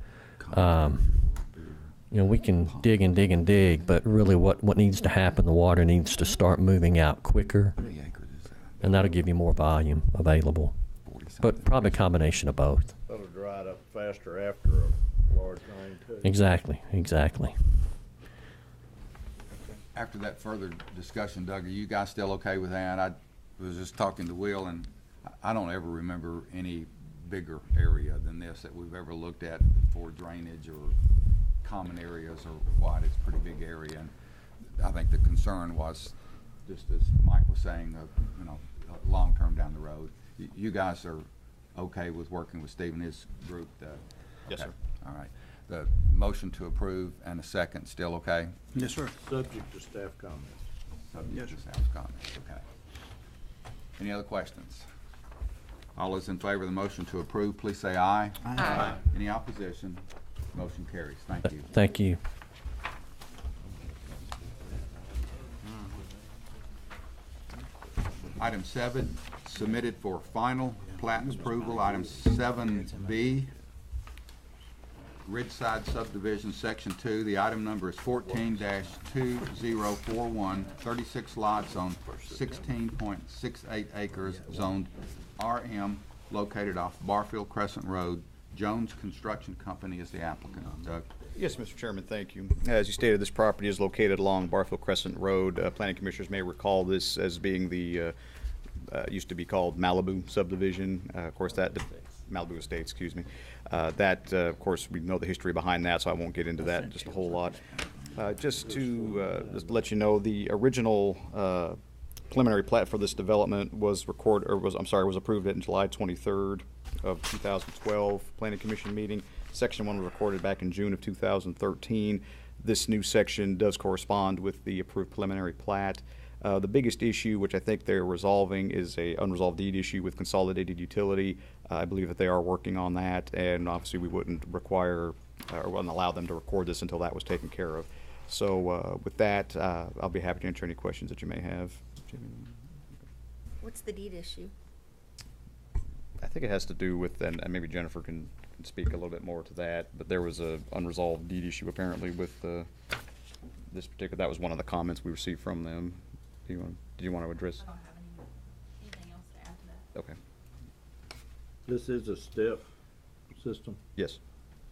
We can dig and dig and dig, but really what needs to happen, the water needs to start moving out quicker, and that'll give you more volume available. But probably a combination of both. That'll dry it up faster after a large rain too. Exactly. After that further discussion, Doug, are you guys still okay with that? I was just talking to Will, and I don't ever remember any bigger area than this that we've ever looked at for drainage or common areas or what. It's a pretty big area, and I think the concern was, just as Mike was saying, long term down the road. You guys are okay with working with Steve and his group? Yes, sir. All right. The motion to approve and a second, still okay? Yes, sir. Subject to staff comments. Subject to staff's comments, okay. Any other questions? All those in favor of the motion to approve, please say aye. Aye. Any opposition? Motion carries. Thank you. Thank you. Item 7, submitted for final plat approval. Item 7B, Ridgeside Subdivision, Section 2. The item number is 14-2041, 36 lots on 16.68 acres, zoned RM, located off Barfield Crescent Road. Jones Construction Company is the applicant. Doug? Yes, Mr. Chairman, thank you. As you stated, this property is located along Barfield Crescent Road. Planning commissioners may recall this as being the, used to be called Malibu subdivision. Of course, Malibu Estates, excuse me. Of course, we know the history behind that, so I won't get into that just a whole lot. Just to let you know, the original preliminary plat for this development was approved in July 23rd of 2012 Planning Commission meeting. Section 1 was recorded back in June of 2013. This new section does correspond with the approved preliminary plat. The biggest issue, which I think they're resolving, is a unresolved deed issue with Consolidated Utility. I believe that they are working on that, and obviously we wouldn't require or wouldn't allow them to record this until that was taken care of. So with that, I'll be happy to answer any questions that you may have. Jimmy? What's the deed issue? I think it has to do with, and maybe Jennifer can speak a little bit more to that, but there was a unresolved deed issue apparently with this particular, that was one of the comments we received from them. Did you want to address? I don't have anything else to add to that. Okay. This is a step system. Yes.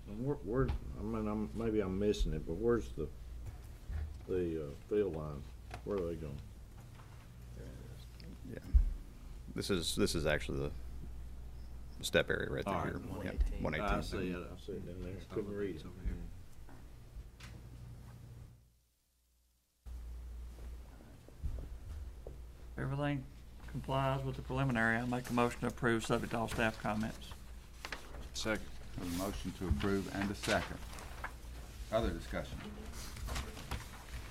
And where, I mean, maybe I'm missing it, but where's the field line? Where are they going? Yeah. This is actually the step area right All there. right. Yep, 118. I see it in there. Couldn't read it. Everything complies with the preliminary. I make a motion to approve subject to all staff comments. Second. A motion to approve and a second. Other discussion?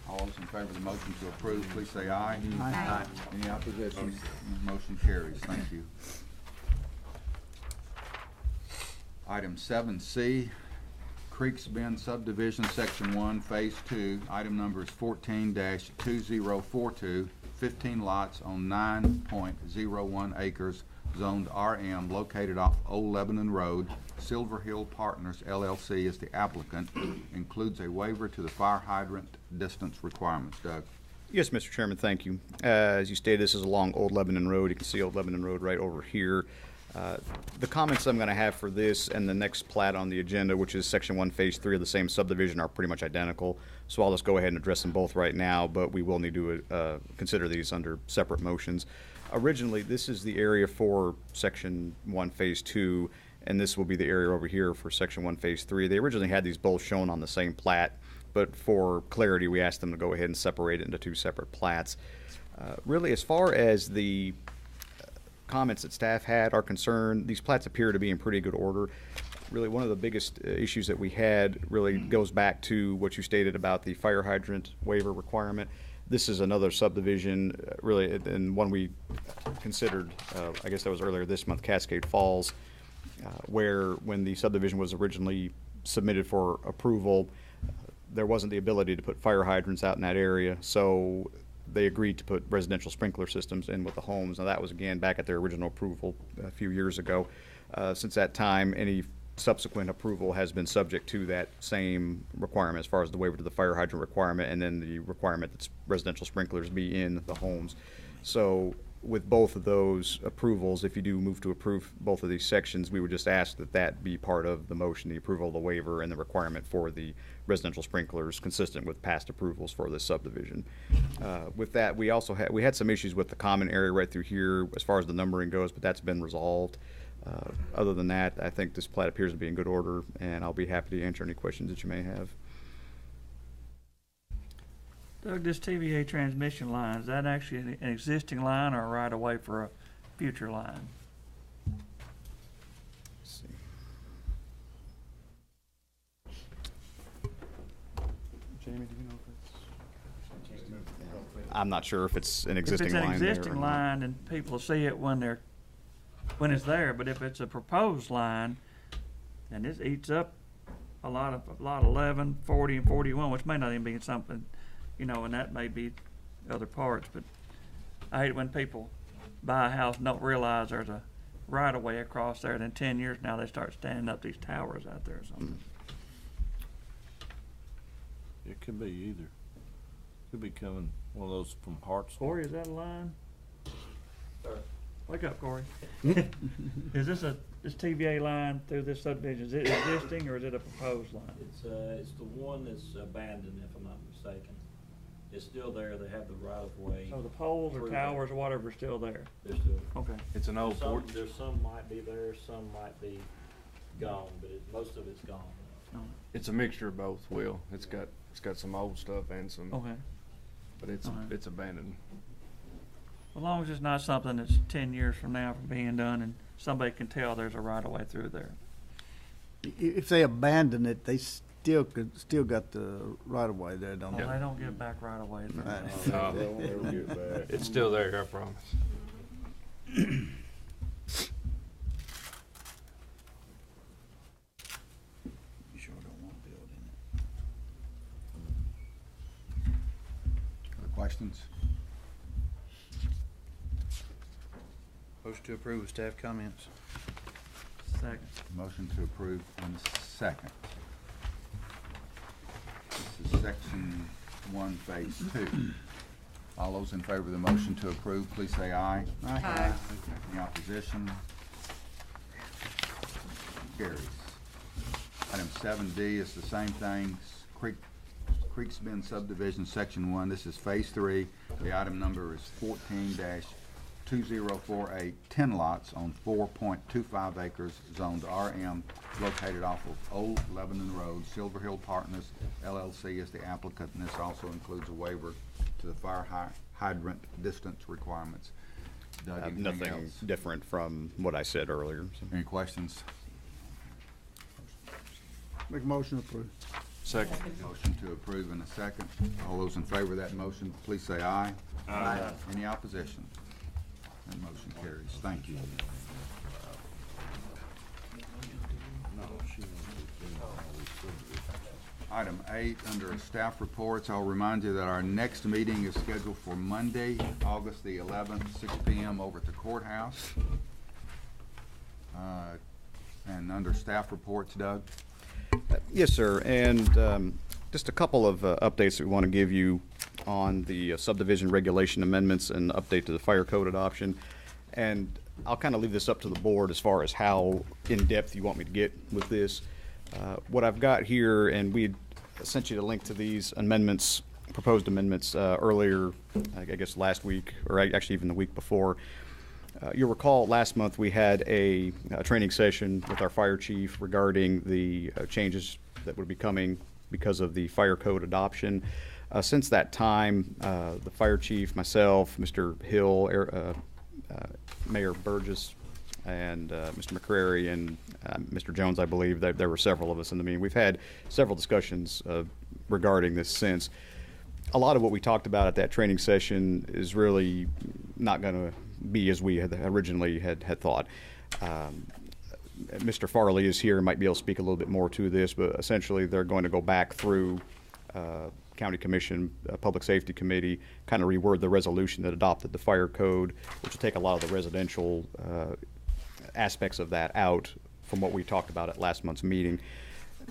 All those in favor of the motion to approve, please say aye. Aye. Any opposition? Motion carries. Thank you. Item 7C, Creeks Bend subdivision, Section 1, Phase 2. Item number is 14-2042, 15 lots on 9.01 acres, zoned RM, located off Old Lebanon Road. Silver Hill Partners LLC is the applicant. Includes a waiver to the fire hydrant distance requirements. Doug? Yes, Mr. Chairman, thank you. As you stated, this is along Old Lebanon Road. You can see Old Lebanon Road right over here. The comments I'm going to have for this and the next plat on the agenda, which is Section 1, Phase 3 of the same subdivision, are pretty much identical. So I'll just go ahead and address them both right now, but we will need to consider these under separate motions. Originally, this is the area for Section 1, Phase 2, and this will be the area over here for Section 1, Phase 3. They originally had these both shown on the same plat, but for clarity, we asked them to go ahead and separate it into two separate plats. Really, as far as the comments that staff had are concerned, these plats appear to be in pretty good order. Really, one of the biggest issues that we had really goes back to what you stated about the fire hydrant waiver requirement. This is another subdivision, really, and one we considered, I guess that was earlier this month, Cascade Falls, where when the subdivision was originally submitted for approval, there wasn't the ability to put fire hydrants out in that area, so they agreed to put residential sprinkler systems in with the homes. Now, that was, again, back at their original approval a few years ago. Since that time, any subsequent approval has been subject to that same requirement as far as the waiver to the fire hydrant requirement and then the requirement that residential sprinklers be in the homes. So with both of those approvals, if you do move to approve both of these sections, we would just ask that that be part of the motion, the approval of the waiver and the requirement for the residential sprinklers consistent with past approvals for this subdivision. With that, we also had some issues with the common area right through here as far as the numbering goes, but that's been resolved. Other than that, I think this plat appears to be in good order, and I'll be happy to answer any questions that you may have. Doug, this TVA transmission line, is that actually an existing line or a right of way for a future line? Let's see. Jamie, do you know if it's? I'm not sure if it's an existing line. If it's an there existing or not. line, then people see it when it's there, but if it's a proposed line, then this eats up a lot of 11, 40, and 41, which may not even be something, and that may be other parts, but I hate it when people buy a house and don't realize there's a right-of-way across there, then 10 years now they start standing up these towers out there or something. It could be either. Could be coming, one of those from Hartsville. Corey, is that a line? Wake up, Corey. Is this TVA line through this subdivision, is it existing or is it a proposed line? It's the one that's abandoned, if I'm not mistaken. It's still there, they have the right of way. So the poles or towers or whatever are still there? They're still, Okay. It's an old port. there's some might be there, some might be gone, but most of it's gone. It's a mixture of both, Will. It's got It's got some old stuff and some, Okay. but it's Alright. it's abandoned. As long as it's not something that's 10 years from now from being done and somebody can tell there's a right of way through there. If they abandon it, they still got the right of way there, don't Well, they? they don't get back right away through Right. there. They won't ever get back. It's still there, I promise. You sure don't want to build in it? Other questions? Motion to approve with staff comments. Second. Motion to approve in a second. This is section 1, phase 2. All those in favor of the motion to approve, please say aye. Aye. Any opposition? Carries. Item 7D is the same thing, Creeks Bend subdivision, section 1. This is phase 3. The item number is 14-2048, 10 lots on 4.25 acres, zoned RM, located off of Old Lebanon Road. Silver Hill Partners LLC is the applicant, and this also includes a waiver to the fire hydrant distance requirements. Doug, anything Nothing else? different from what I said earlier. So. Any questions? Make a motion to approve. Second. Motion to approve in a second. All those in favor of that motion, please say aye. Aye. Any opposition? That motion carries. Thank you. Item 8, under staff reports, I'll remind you that our next meeting is scheduled for Monday, August the 11th, 6 p.m. over at the courthouse. And under staff reports, Doug? Yes, sir. And just a couple of updates that we want to give you on the subdivision regulation amendments and update to the fire code adoption. And I'll kind of leave this up to the board as far as how in-depth you want me to get with this. What I've got here, and we sent you the link to these amendments, proposed amendments earlier, I guess last week, or actually even the week before. You'll recall last month we had a training session with our fire chief regarding the changes that would be coming because of the fire code adoption. Since that time, the fire chief, myself, Mr. Hill, Mayor Burgess, and Mr. McCrary and Mr. Jones, I believe, there were several of us in the meeting. We've had several discussions regarding this since. A lot of what we talked about at that training session is really not going to be as we had originally had thought. Mr. Farley is here and might be able to speak a little bit more to this, but essentially they're going to go back through County Commission, Public Safety Committee, kind of reword the resolution that adopted the fire code, which will take a lot of the residential aspects of that out from what we talked about at last month's meeting.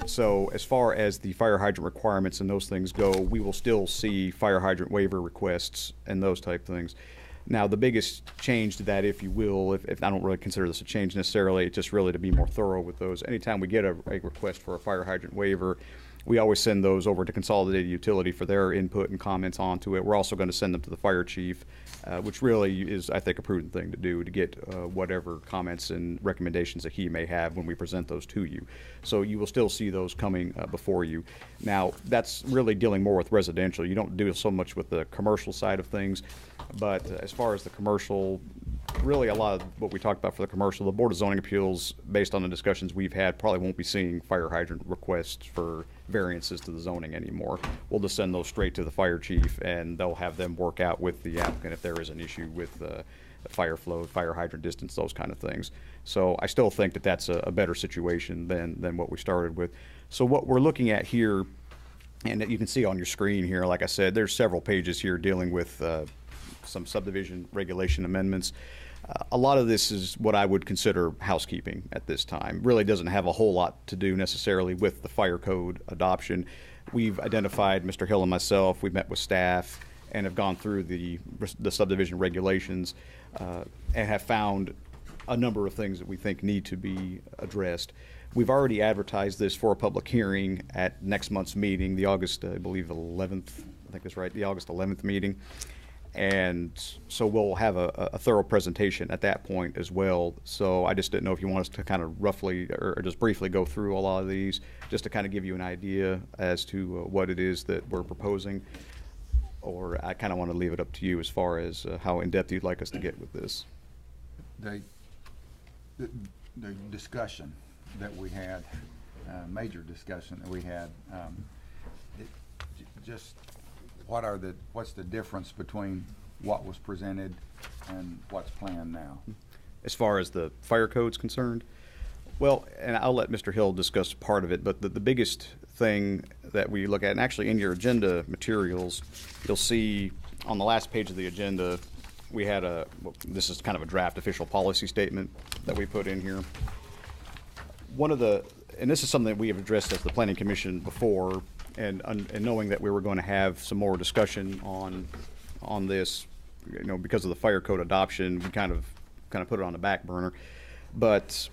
So as far as the fire hydrant requirements and those things go, we will still see fire hydrant waiver requests and those type things. Now, the biggest change to that, if you will, if I don't really consider this a change necessarily, it's just really to be more thorough with those. Anytime we get a request for a fire hydrant waiver, we always send those over to Consolidated Utility for their input and comments onto it. We're also going to send them to the fire chief, which really is, I think, a prudent thing to do to get whatever comments and recommendations that he may have when we present those to you. So you will still see those coming before you. Now, that's really dealing more with residential. You don't do so much with the commercial side of things, but as far as the commercial, really a lot of what we talked about for the commercial, the Board of Zoning Appeals, based on the discussions we've had, probably won't be seeing fire hydrant requests for variances to the zoning anymore. We'll just send those straight to the fire chief, and they'll have them work out with the applicant if there is an issue with fire flow, fire hydrant distance, those kind of things. So I still think that that's a better situation than what we started with. So what we're looking at here, and that you can see on your screen here, like I said, there's several pages here dealing with some subdivision regulation amendments. A lot of this is what I would consider housekeeping at this time. Really doesn't have a whole lot to do necessarily with the fire code adoption. We've identified, Mr. Hill and myself, we've met with staff and have gone through the subdivision regulations and have found a number of things that we think need to be addressed. We've already advertised this for a public hearing at next month's meeting, the August, I believe, 11th, I think that's right, the August 11th meeting. And so we'll have a thorough presentation at that point as well. So I just didn't know if you want us to kind of roughly or just briefly go through a lot of these, just to kind of give you an idea as to what it is that we're proposing. Or I kind of want to leave it up to you as far as how in-depth you'd like us to get with this. The discussion that we had, major discussion that we had, just what's the difference between what was presented and what's planned now? As far as the fire code's concerned, well, and I'll let Mr. Hill discuss part of it, but the biggest thing that we look at, and actually in your agenda materials, you'll see on the last page of the agenda, we had this is kind of a draft official policy statement that we put in here. And this is something that we have addressed as the Planning Commission before, and knowing that we were going to have some more discussion on this, because of the fire code adoption, we kind of put it on the back burner. But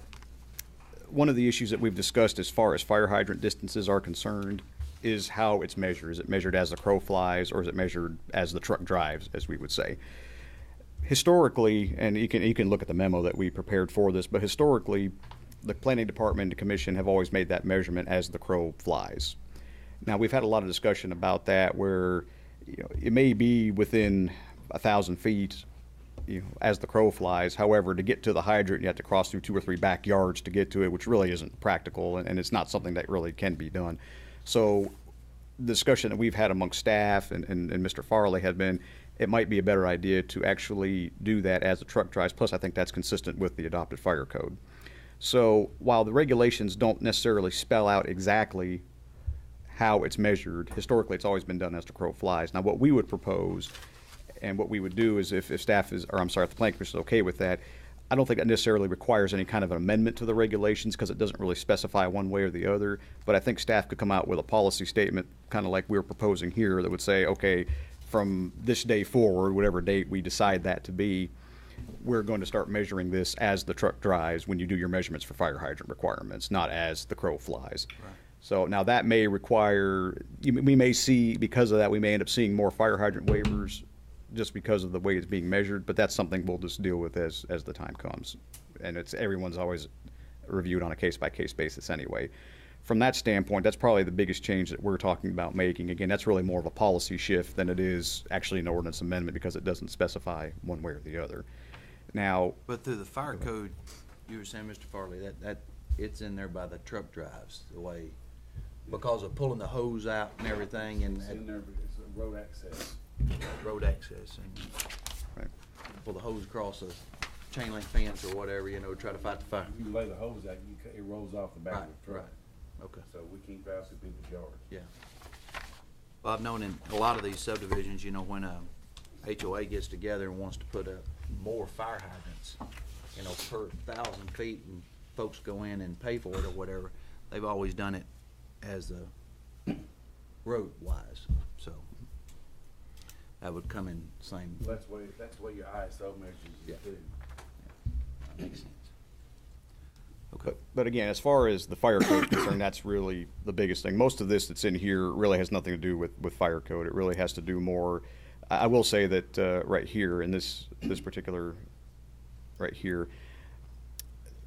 one of the issues that we've discussed as far as fire hydrant distances are concerned is how it's measured. Is it measured as the crow flies, or is it measured as the truck drives, as we would say? Historically, and you can look at the memo that we prepared for this, but historically, the planning department and the commission have always made that measurement as the crow flies. Now, we've had a lot of discussion about that, where it may be within 1,000 feet, as the crow flies. However, to get to the hydrant, you have to cross through 2 or 3 backyards to get to it, which really isn't practical, and it's not something that really can be done. So the discussion that we've had amongst staff and Mr. Farley had been, it might be a better idea to actually do that as the truck drives. Plus, I think that's consistent with the adopted fire code. So while the regulations don't necessarily spell out exactly how it's measured, historically it's always been done as the crow flies. Now, what we would propose and what we would do is if staff is, or I'm sorry, if the planning commission is okay with that, I don't think it necessarily requires any kind of an amendment to the regulations, because it doesn't really specify one way or the other. But I think staff could come out with a policy statement, kind of like we're proposing here, that would say, okay, from this day forward, whatever date we decide that to be, we're going to start measuring this as the truck drives when you do your measurements for fire hydrant requirements, not as the crow flies. Right. So now that may require, we may see, because of that, we may end up seeing more fire hydrant waivers just because of the way it's being measured, but that's something we'll just deal with as the time comes. And everyone's always reviewed on a case-by-case basis anyway. From that standpoint, that's probably the biggest change that we're talking about making. Again, that's really more of a policy shift than it is actually an ordinance amendment, because it doesn't specify one way or the other. Now, But through the fire code, you were saying, Mr. Farley, that it's in there by the truck drives, the way, because of pulling the hose out and everything, and It's in there, it's a road access. road access, and right. pull the hose across a chain link fence or whatever, try to fight the fire. You lay the hose out, it rolls off the back of the truck. Right, okay. So we keep out in people's yards. Yeah. Well, I've known in a lot of these subdivisions, when a HOA gets together and wants to put up more fire hydrants, per 1,000 feet, and folks go in and pay for it or whatever, they've always done it as a road-wise, so that would come in same. Well, that's the way your ISO measures Yeah. it too. That makes sense. But again, as far as the fire code is concerned, that's really the biggest thing. Most of this that's in here really has nothing to do with fire code. It really has to do more. I will say that right here in this particular, right here,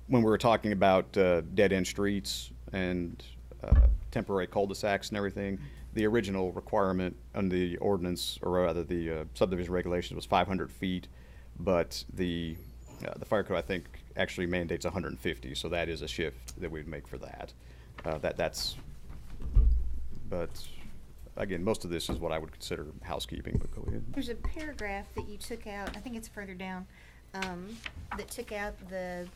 when we were talking about dead-end streets and temporary cul-de-sacs and everything, the original requirement under the ordinance, or rather the subdivision regulations, was 500 feet, but the fire code, I think, actually mandates 150, so that is a shift that we'd make for that. But again, most of this is what I would consider housekeeping, but go ahead. There's a paragraph that you took out, I think it's further down, that took out the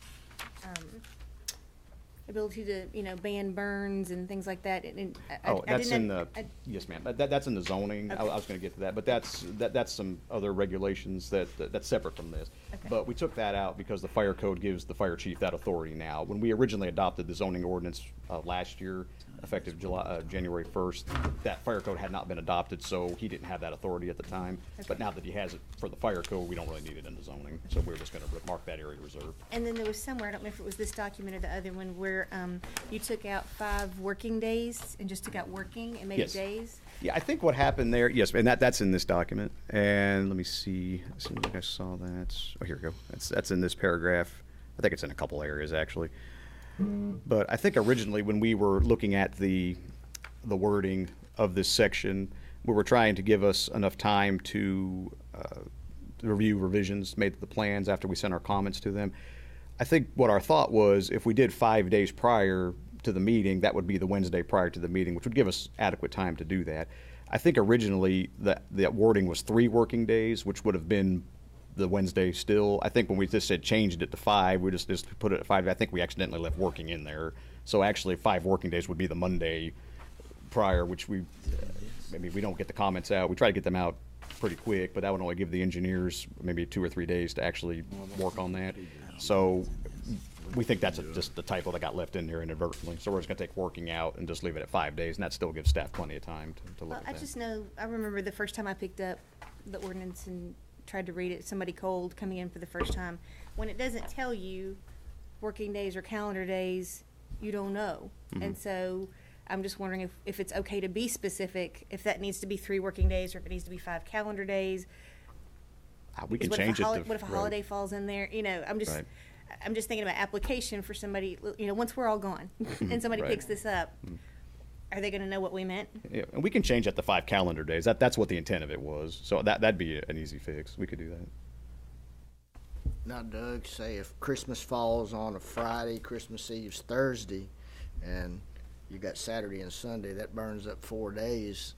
ability to, ban burns and things like that. And That's in the, yes, ma'am. That's in the zoning. Okay. I was going to get to that, but that's some other regulations that's separate from this. Okay. But we took that out because the fire code gives the fire chief that authority now. When we originally adopted the zoning ordinance last year, effective January 1st. That fire code had not been adopted, so he didn't have that authority at the time. But now that he has it for the fire code, we don't really need it in the zoning, so we're just gonna mark that area reserved. And then there was somewhere, I don't know if it was this document or the other one, where you took out 5 working days and just took out working and made it Yes. days. Yeah, I think what happened there, yes, and that's in this document. And let me see, I think I saw that. Oh, here we go. That's in this paragraph. I think it's in a couple areas, actually. But I think originally when we were looking at the wording of this section, we were trying to give us enough time to review revisions made to the plans after we sent our comments to them. I think what our thought was, if we did 5 days prior to the meeting, that would be the Wednesday prior to the meeting, which would give us adequate time to do that. I think originally that wording was 3 working days, which would have been the Wednesday still. I think when we just said changed it to 5, we just put it at 5. I think we accidentally left working in there. So actually 5 working days would be the Monday prior, which maybe we don't get the comments out. We try to get them out pretty quick, but that would only give the engineers maybe 2 or 3 days to actually work on that. So we think that's just the typo that got left in there inadvertently. So we're just gonna take working out and just leave it at 5 days, and that still gives staff plenty of time to look Well, at I that. just know, I remember the first time I picked up the ordinance and tried to read it, somebody cold coming in for the first time. When it doesn't tell you working days or calendar days, you don't know. And so I'm just wondering if it's okay to be specific, if that needs to be 3 working days or if it needs to be 5 calendar days. We can Because what if a change it to. What if a right. holiday falls in there? You know, I'm just thinking about application for somebody, you know, once we're all gone and somebody Right. picks this up, are they gonna know what we meant? Yeah, and we can change that to 5 calendar days. That's what the intent of it was. So that'd be an easy fix. We could do that. Now, Doug, say if Christmas falls on a Friday, Christmas Eve's Thursday, and you got Saturday and Sunday, that burns up 4 days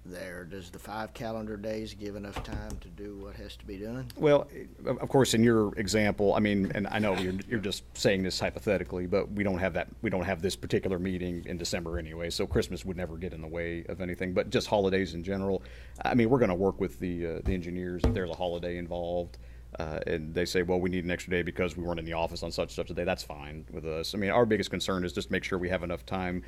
there. Does the 5 calendar days give enough time to do what has to be done? Well, of course, in your example, I mean, and I know you're just saying this hypothetically, but we don't have that. We don't have this particular meeting in December anyway, so Christmas would never get in the way of anything. But just holidays in general, I mean, we're going to work with the engineers if there's a holiday involved. And they say, well, we need an extra day because we weren't in the office on such a day. That's fine with us. I mean, our biggest concern is just make sure we have enough time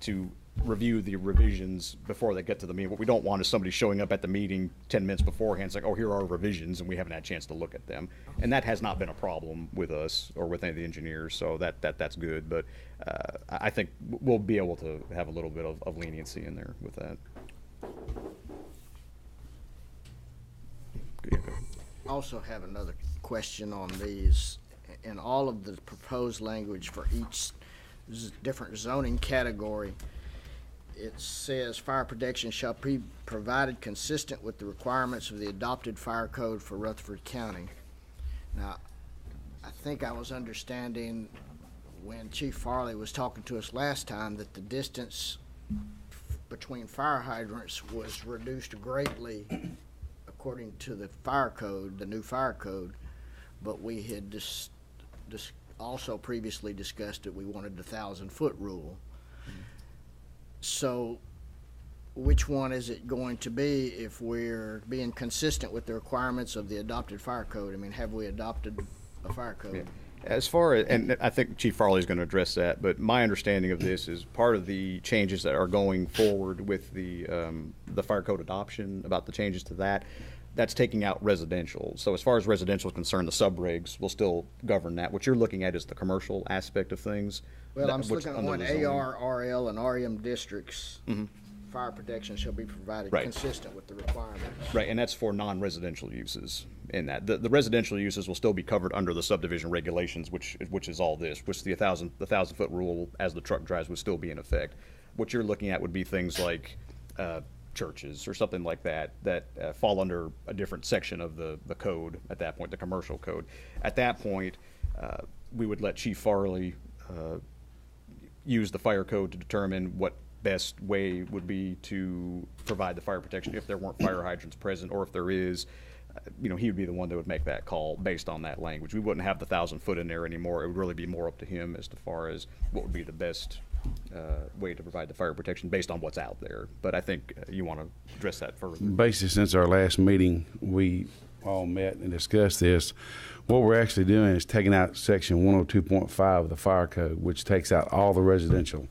to review the revisions before they get to the meeting. What we don't want is somebody showing up at the meeting 10 minutes beforehand saying, oh, here are our revisions, and we haven't had a chance to look at them. And that has not been a problem with us or with any of the engineers, so that's good. But I think we'll be able to have a little bit of leniency in there with that. Good. Also have another question on these. In all of the proposed language for each different zoning category, it says fire protection shall be provided consistent with the requirements of the adopted fire code for Rutherford County. Now, I think I was understanding when Chief Farley was talking to us last time that the distance between fire hydrants was reduced greatly according to the fire code, the new fire code, but we had also previously discussed that we wanted the 1,000-foot rule. So which one is it going to be if we're being consistent with the requirements of the adopted fire code? I mean, have we adopted a fire code? Yeah. As far as, and I think Chief Farley is going to address that, but my understanding of this is part of the changes that are going forward with the fire code adoption, about the changes to that, that's taking out residential. So as far as residential is concerned, the subregs will still govern that. What you're looking at is the commercial aspect of things. Well, I'm which looking at under one the zoning- AR, RL, and RM districts. Fire protection shall be provided Right. consistent with the requirements. Right, and that's for non-residential uses in that. The residential uses will still be covered under the subdivision regulations, which is all this, which the 1,000-foot rule as the truck drives would still be in effect. What you're looking at would be things like churches or something like that fall under a different section of the code at that point, the commercial code. At that point, we would let Chief Farley use the fire code to determine what best way would be to provide the fire protection if there weren't fire hydrants present, or if there is, he would be the one that would make that call based on that language. We wouldn't have the 1,000-foot in there anymore. It would really be more up to him as far as what would be the best way to provide the fire protection based on what's out there. But I think you want to address that further. Basically, since our last meeting, we all met and discussed this. What we're actually doing is taking out section 102.5 of the fire code, which takes out all the residential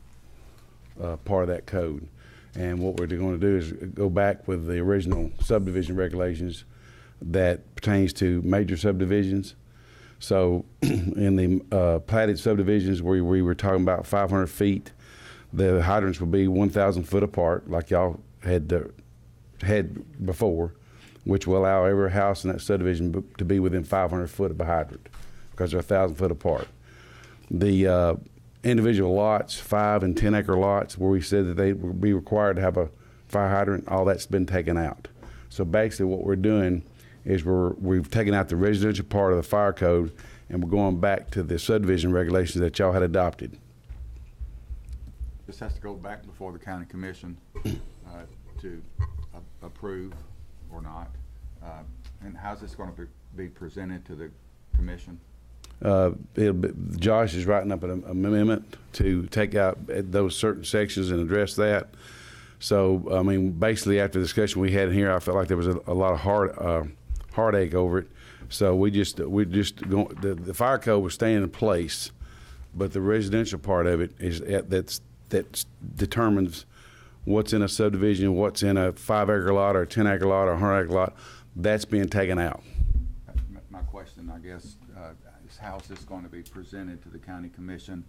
part of that code. And what we're going to do is go back with the original subdivision regulations that pertains to major subdivisions. So in the platted subdivisions where we were talking about 500 feet, the hydrants will be 1,000 foot apart, like y'all had before, which will allow every house in that subdivision to be within 500 foot of a hydrant because they're 1,000 foot apart. The individual lots, 5 and 10 acre lots, where we said that they would be required to have a fire hydrant, all that's been taken out. So basically what we're doing is we've taken out the residential part of the fire code and we're going back to the subdivision regulations that y'all had adopted. This has to go back before the county commission to approve or not. And how's this going to be presented to the commission? Josh is writing up an amendment to take out those certain sections and address that. So, I mean, basically after the discussion we had in here, I felt like there was a lot of heartache over it. So we just going, the fire code was staying in place, but the residential part of it is that determines what's in a subdivision, what's in a 5 acre lot or a 10 acre lot or a 100 acre lot. That's being taken out. My question, I guess, is how is this going to be presented to the county commission?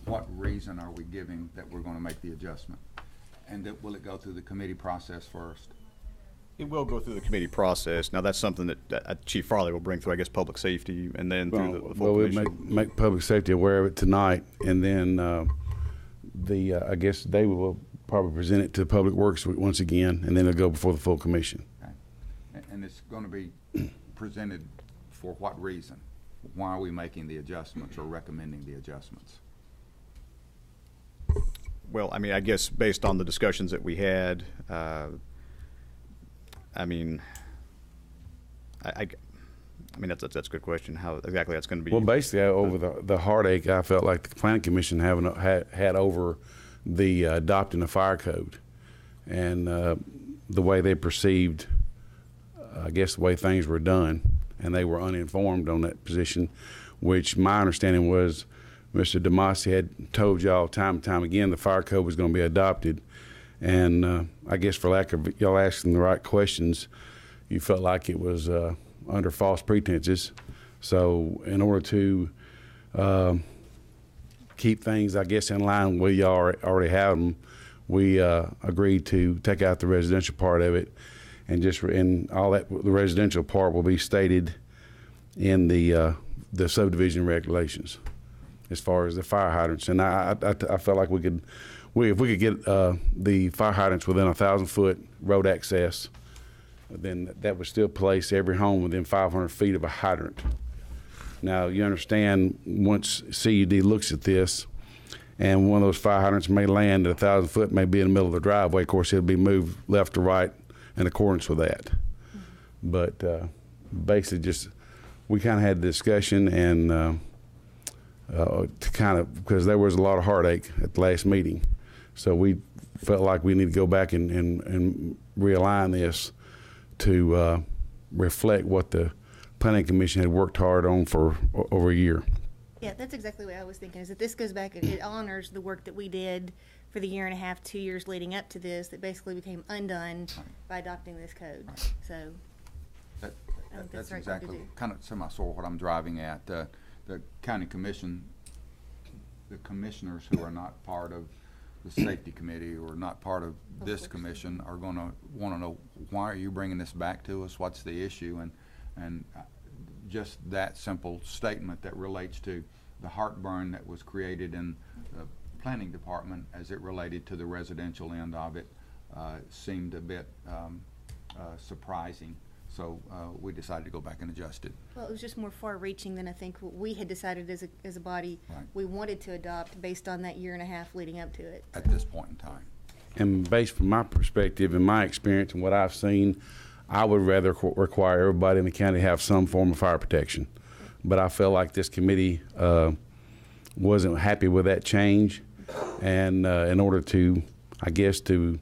What reason are we giving that we're going to make the adjustment? And will it go through the committee process first? It will go through the committee process. Now, that's something that Chief Farley will bring through, I guess, public safety, and then through the full we'll commission. make public safety aware of it tonight, and then I guess they will probably present it to Public Works once again, and then it'll go before the full commission. Okay. And it's going to be presented for what reason? Why are we making the adjustments or recommending the adjustments? Well, I mean, I guess based on the discussions that we had, I mean, I mean that's a good question. How exactly that's going to be? Well, basically, over the heartache I felt like the planning commission had over the adopting the fire code, and the way they perceived, I guess, the way things were done, and they were uninformed on that position, which my understanding was Mr. DeMasi had told y'all time and time again the fire code was going to be adopted. And I guess for lack of y'all asking the right questions, you felt like it was under false pretenses. So in order to keep things, I guess, in line with y'all already have them, we agreed to take out the residential part of it, and just in all that the residential part will be stated in the subdivision regulations as far as the fire hydrants. And I felt like if we could get the fire hydrants within 1,000 foot road access, then that would still place every home within 500 feet of a hydrant. Now, you understand, once CUD looks at this, and one of those fire hydrants may land at 1,000 foot, may be in the middle of the driveway, of course, it'll be moved left to right in accordance with that. But basically, we kind of had the discussion, and to kind of, because there was a lot of heartache at the last meeting. So we felt like we need to go back and realign this to reflect what the Planning Commission had worked hard on for over a year. Yeah, that's exactly what I was thinking, is that this goes back, it honors the work that we did for the 1.5 to 2 years leading up to this, that basically became undone by adopting this code. So I think That's the right thing to exactly do. kind of semi-sort of what I'm driving at. The county commission, the commissioners who are not part of the safety committee or not part of this commission are going to want to know, why are you bringing this back to us? What's the issue? And just that simple statement that relates to the heartburn that was created in the planning department as it related to the residential end of it seemed a bit surprising. So we decided to go back and adjust it. Well, it was just more far-reaching than I think what we had decided as a body Right. we wanted to adopt based on that 1.5 leading up to it. At this point in time. And based from my perspective and my experience and what I've seen, I would rather require everybody in the county have some form of fire protection. But I felt like this committee wasn't happy with that change. And in order to, I guess, to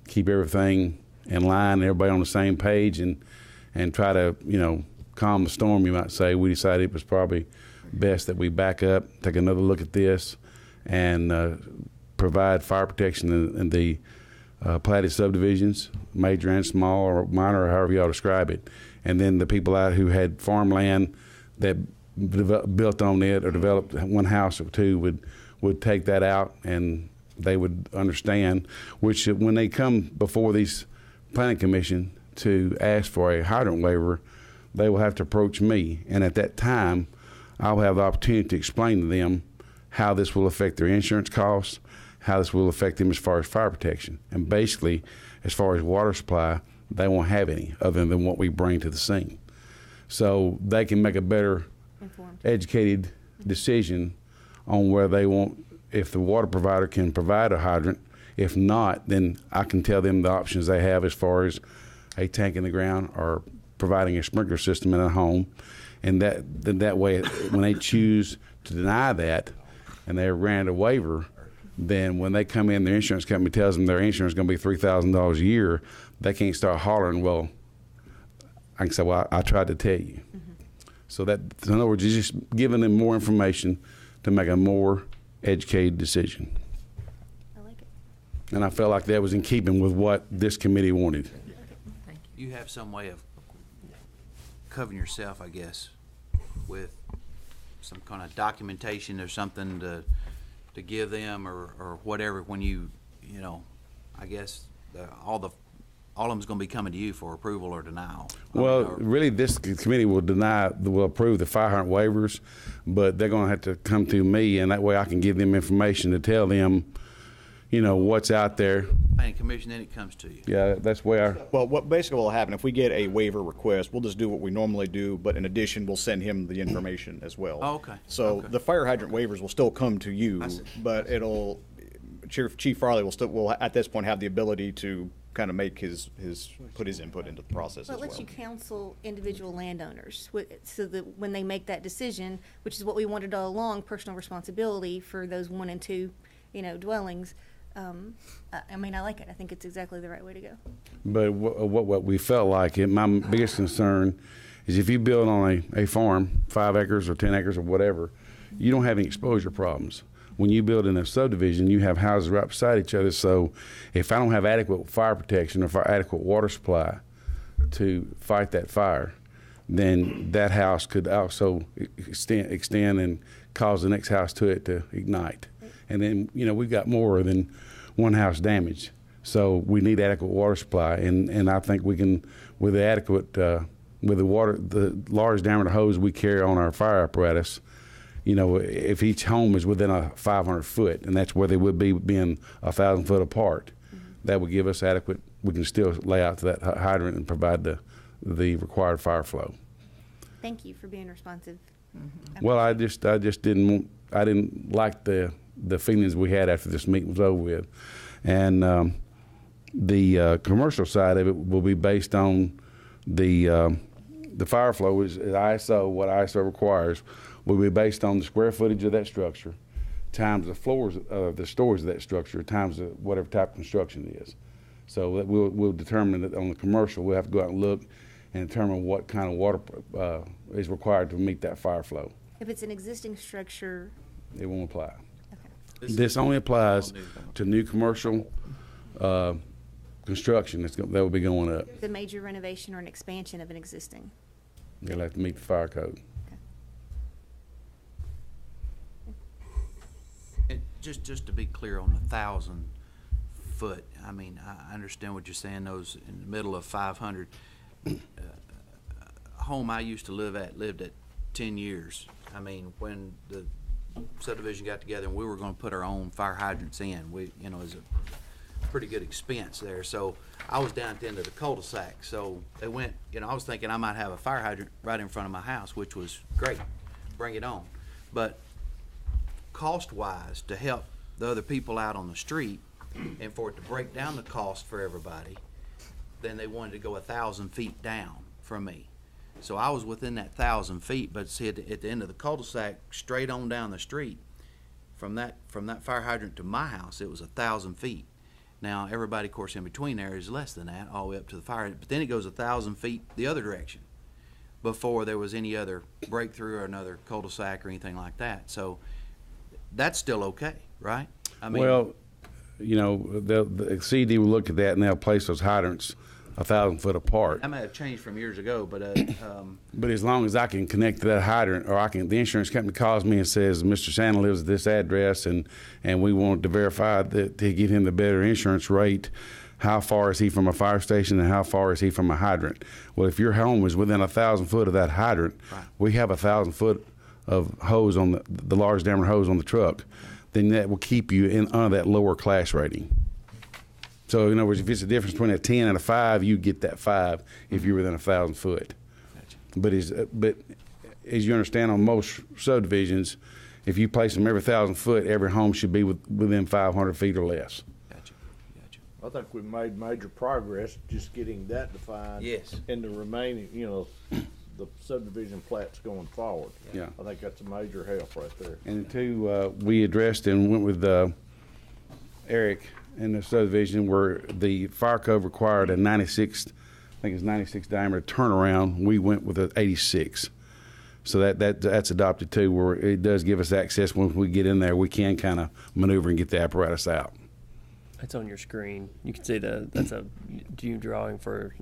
keep everything in line, everybody on the same page, and try to, calm the storm, you might say, we decided it was probably best that we back up, take another look at this, and provide fire protection in the platted subdivisions, major and small or minor, or however you all describe it. And then the people out who had farmland that built on it or developed one house or two would take that out, and they would understand, which when they come before these planning commission to ask for a hydrant waiver, they will have to approach me, and at that time I'll have the opportunity to explain to them how this will affect their insurance costs, how this will affect them as far as fire protection. And basically, as far as water supply, they won't have any other than what we bring to the scene. So they can make a better educated decision on where they want, if the water provider can provide a hydrant. If not, then I can tell them the options they have as far as a tank in the ground or providing a sprinkler system in a home. And that way, when they choose to deny that and they're granted a waiver, then when they come in, their insurance company tells them their insurance is going to be $3,000 a year, they can't start hollering, well, I can say, well, I tried to tell you. So that, in other words, you're just giving them more information to make a more educated decision. I like it. And I felt like that was in keeping with what this committee wanted. You have some way of covering yourself, I guess, with some kind of documentation or something to give them or whatever when you know, I guess all of them's going to be coming to you for approval or denial. Well, really, this committee will approve the fire hydrant waivers, but they're going to have to come to me, and that way I can give them information to tell them, you know, what's out there. Planning commission, then it comes to you. Yeah, that's where. Well, what basically will happen, if we get a waiver request, we'll just do what we normally do, but in addition, we'll send him the information as well. Oh, okay. So Okay. the fire hydrant waivers will still come to you, but Chief Farley will at this point have the ability to kind of make put his input into the process Well, as it lets well. you counsel individual landowners so that when they make that decision, which is what we wanted all along, personal responsibility for those 1 and 2, dwellings. I mean, I like it. I think it's exactly the right way to go. But what we felt like, my biggest concern is if you build on a farm, 5 acres or 10 acres or whatever, you don't have any exposure problems. When you build in a subdivision, you have houses right beside each other. So if I don't have adequate fire protection or adequate water supply to fight that fire, then that house could also extend and cause the next house to it to ignite. And then, we've got more than one house damaged. So we need adequate water supply. And I think we can, with the adequate, with the large diameter hose we carry on our fire apparatus, if each home is within a 500 foot, and that's where they would be being 1,000 foot apart, that would give us adequate, we can still lay out to that hydrant and provide the required fire flow. Thank you for being responsive. Well, I just didn't like the feelings we had after this meeting was over with. And the commercial side of it will be based on the fire flow is ISO, what ISO requires, will be based on the square footage of that structure times the floors of the storage of that structure times whatever type of construction it is. So that we'll determine that on the commercial, we'll have to go out and look and determine what kind of water is required to meet that fire flow. If it's an existing structure, It won't apply. This only applies to new commercial construction that will be going up. the major renovation or an expansion of an existing. They'll have to meet the fire code. And just to be clear on the 1,000 foot, I mean, I understand what you're saying, those in the middle of 500. Home I used to lived at 10 years. I mean, when the subdivision got together and we were going to put our own fire hydrants in, it was a pretty good expense there. So I was down at the end of the cul-de-sac. So they went, I was thinking I might have a fire hydrant right in front of my house, which was great. Bring it on. But cost-wise, to help the other people out on the street and for it to break down the cost for everybody, then they wanted to go 1,000 feet down from me. So I was within that 1,000 feet, but see, at the end of the cul-de-sac, straight on down the street, from that fire hydrant to my house, it was 1,000 feet. Now, everybody, of course, in between there is less than that, all the way up to the fire, but then it goes 1,000 feet the other direction before there was any other breakthrough or another cul-de-sac or anything like that. So that's still okay, right? I mean, Well, you know, the CD will look at that and they'll place those hydrants 1,000 foot apart. That may have changed from years ago, but, But as long as I can connect to that hydrant, or the insurance company calls me and says, Mr. Santa lives at this address, and we want to verify that to give him the better insurance rate, how far is he from a fire station and how far is he from a hydrant? Well, if your home is within 1,000 foot of that hydrant, we have 1,000 foot of hose on the large diameter hose on the truck, then that will keep you under that lower class rating. So in other words, if it's a difference between a 10 and a 5, you get that 5 if you're within 1,000 foot. But as you understand, on most subdivisions, if you place them every 1,000 foot, every home should be within 500 feet or less. I think we've made major progress just getting that defined. Yes. And the remaining, you know, the subdivision plats going forward. Yeah. I think that's a major help right there. And two, we addressed and went with Eric in the subdivision where the fire code required a 96, I think it's 96 diameter turnaround. We went with an 86. So that's adopted too, where it does give us access. When we get in there, we can kind of maneuver and get the apparatus out. It's on your screen. You can see that's a view drawing for,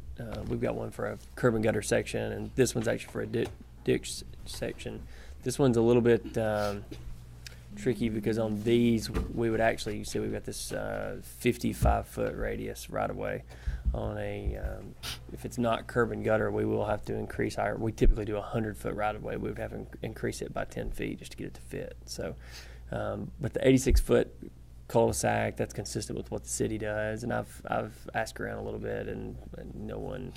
we've got one for a curb and gutter section, and this one's actually for a ditch section. This one's a little bit tricky because on these, we would actually, you see we've got this 55-foot radius right away. On a, if it's not curb and gutter, we will have to increase we typically do 100-foot right of way. We would have to increase it by 10 feet just to get it to fit. So, but the 86-foot cul-de-sac, that's consistent with what the city does, and I've asked around a little bit, and no one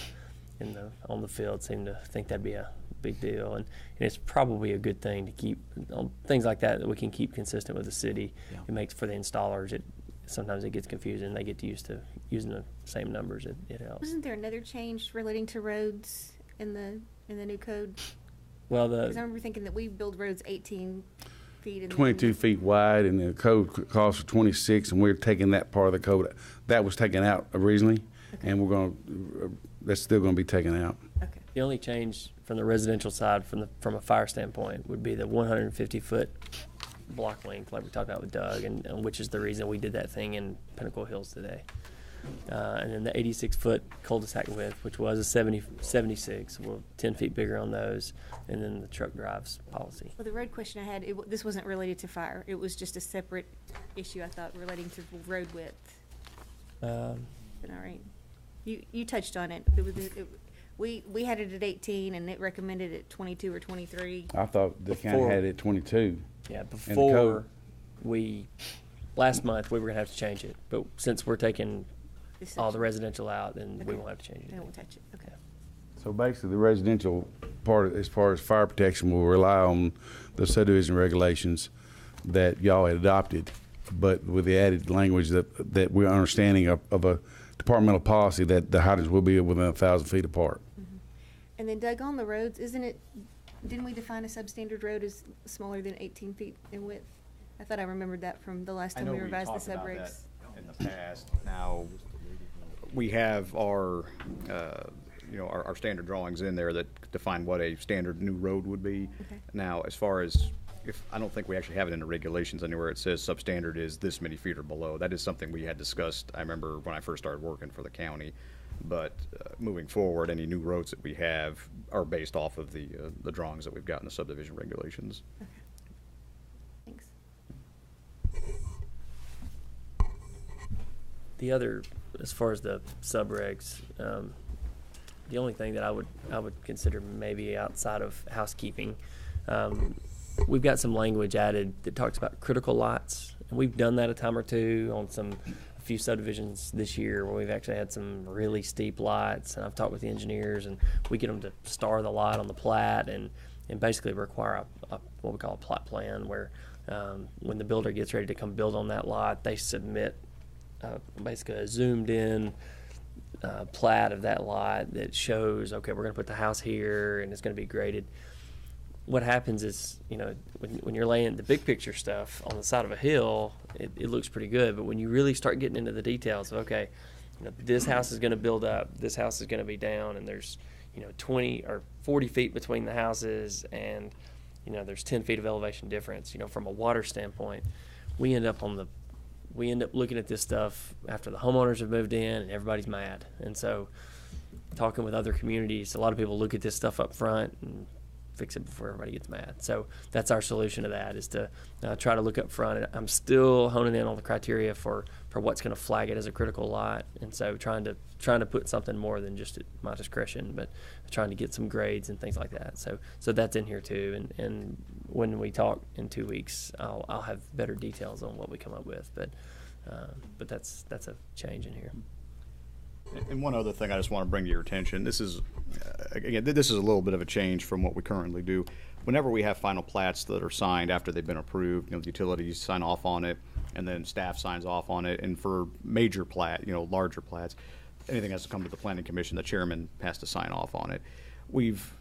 on the field seemed to think that'd be a big deal, and it's probably a good thing to keep on things like that we can keep consistent with the city. Yeah. It makes for the installers. Sometimes it gets confusing. They get used to using the same numbers. It helps. Wasn't there another change relating to roads in the new code? Well, because I remember thinking that we build roads 18 feet. 22 feet wide, and the code calls for 26, and we're taking that part of the code. That was taken out originally, and that's still going to be taken out. Okay. The only change from the residential side, from a fire standpoint, would be the 150-foot block length, like we talked about with Doug, and which is the reason we did that thing in Pinnacle Hills today. And then the 86-foot cul-de-sac width, which was a 76, we're 10 feet bigger on those, and then the truck drives policy. Well, the road question I had, this wasn't related to fire. It was just a separate issue, I thought, relating to road width. All right. You touched on it. We had it at 18, and it recommended it 22 or 23. I thought the county had it at 22. Yeah, before last month we were going to have to change it, but since we're taking all the residential out, then we won't have to change it. They won't touch it. Okay. So basically, the residential part, as far as fire protection, will rely on the subdivision regulations that y'all had adopted, but with the added language that we're understanding of a departmental policy that the hydrants will be within 1,000 feet apart. Mm-hmm. And then, Doug, on the roads, didn't we define a substandard road as smaller than 18 feet in width? I thought I remembered that from the last time we revised the subregs. In the past. Now, we have our standard drawings in there that define what a standard new road would be. Okay. Now, as far as I don't think we actually have it in the regulations anywhere. It says substandard is this many feet or below. That is something we had discussed, I remember, when I first started working for the county. But moving forward, any new roads that we have are based off of the drawings that we've got in the subdivision regulations. Okay. Thanks. The other, as far as the subregs, the only thing that I would consider maybe outside of housekeeping, we've got some language added that talks about critical lots, and we've done that a time or two on a few subdivisions this year where we've actually had some really steep lots, and I've talked with the engineers, and we get them to star the lot on the plat and basically require what we call a plot plan, where when the builder gets ready to come build on that lot, they submit basically a zoomed in plat of that lot that shows, okay, we're going to put the house here and it's going to be graded. What happens is, when you're laying the big picture stuff on the side of a hill, it looks pretty good. But when you really start getting into the details of, okay, this house is going to build up, this house is going to be down, and there's, 20 or 40 feet between the houses, and, there's 10 feet of elevation difference, from a water standpoint, we end up on we end up looking at this stuff after the homeowners have moved in and everybody's mad. And so talking with other communities, a lot of people look at this stuff up front and fix it before everybody gets mad. So that's our solution to that, is to try to look up front. I'm still honing in on the criteria for what's going to flag it as a critical lot, and so trying to put something more than just at my discretion, but trying to get some grades and things like that. So that's in here too, and when we talk in 2 weeks, I'll have better details on what we come up with. But that's a change in here. And one other thing I just want to bring to your attention, this is, again, this is a little bit of a change from what we currently do. Whenever we have final plats that are signed after they've been approved, the utilities sign off on it, and then staff signs off on it, and for major plat, larger plats, anything has to come to the planning commission, the chairman has to sign off on it. We've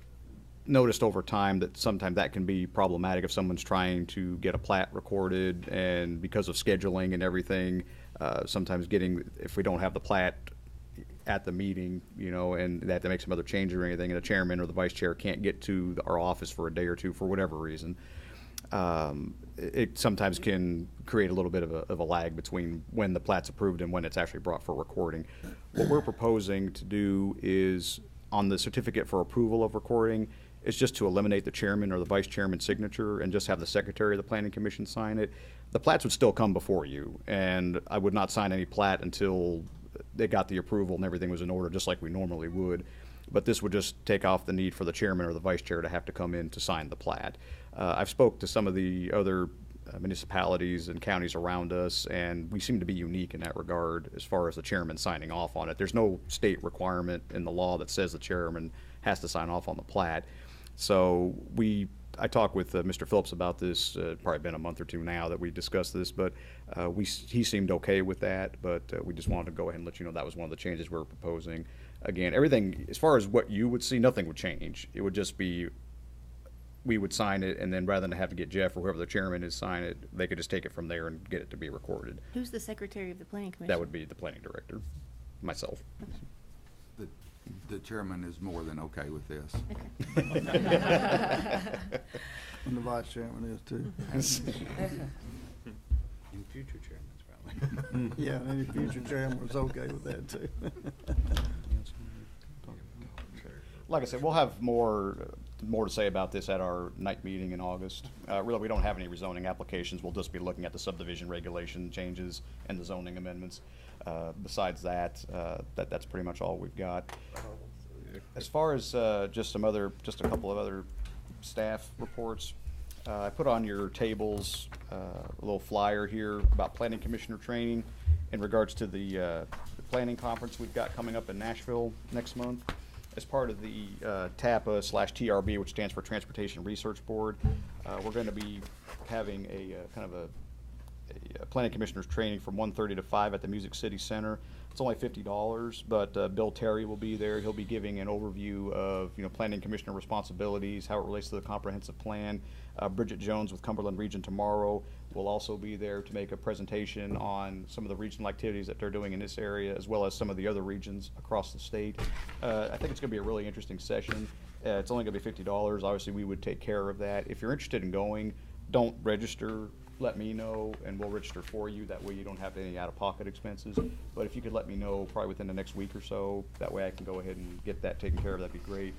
noticed over time that sometimes that can be problematic if someone's trying to get a plat recorded, and because of scheduling and everything, sometimes if we don't have the plat at the meeting, and they have to make some other changes or anything, and the chairman or the vice chair can't get to our office for a day or two for whatever reason, it sometimes can create a little bit of a lag between when the plat's approved and when it's actually brought for recording. What we're proposing to do is, on the certificate for approval of recording, is just to eliminate the chairman or the vice chairman's signature and just have the secretary of the planning commission sign it. The plats would still come before you, and I would not sign any plat until they got the approval and everything was in order, just like we normally would. But this would just take off the need for the chairman or the vice chair to have to come in to sign the plat. I've spoke to some of the other municipalities and counties around us, and we seem to be unique in that regard as far as the chairman signing off on it. There's no state requirement in the law that says the chairman has to sign off on the plat. So I talked with Mr. Phillips about this, probably been a month or two now that we discussed this, but he seemed okay with that, but we just wanted to go ahead and let you know that was one of the changes we're proposing. Again, everything, as far as what you would see, nothing would change. It would just be, we would sign it, and then rather than have to get Jeff or whoever the chairman is sign it, they could just take it from there and get it to be recorded. Who's the secretary of the planning commission? That would be the planning director, myself. The chairman is more than okay with this. And the vice chairman is too. In future chairmans, probably. Yeah, any future chairman was okay with that too. Like I said, we'll have more to say about this at our night meeting in August. Really, we don't have any rezoning applications. We'll just be looking at the subdivision regulation changes and the zoning amendments. Besides that, that's pretty much all we've got. As far as just a couple of other staff reports, I put on your tables a little flyer here about planning commissioner training in regards to the planning conference we've got coming up in Nashville next month. As part of the TAPA/TRB, which stands for Transportation Research Board, we're going to be having a kind of a planning commissioners training from 1:30 to 5 at the Music City Center. It's only $50, but Bill Terry will be there. He'll be giving an overview of planning commissioner responsibilities, how it relates to the comprehensive plan. Bridget Jones with Cumberland Region Tomorrow will also be there to make a presentation on some of the regional activities that they're doing in this area, as well as some of the other regions across the state. I think it's going to be a really interesting session. It's only going to be $50. Obviously, we would take care of that. If you're interested in going, don't register. Let me know, and we'll register for you. That way you don't have any out-of-pocket expenses. But if you could let me know probably within the next week or so, that way I can go ahead and get that taken care of, that'd be great.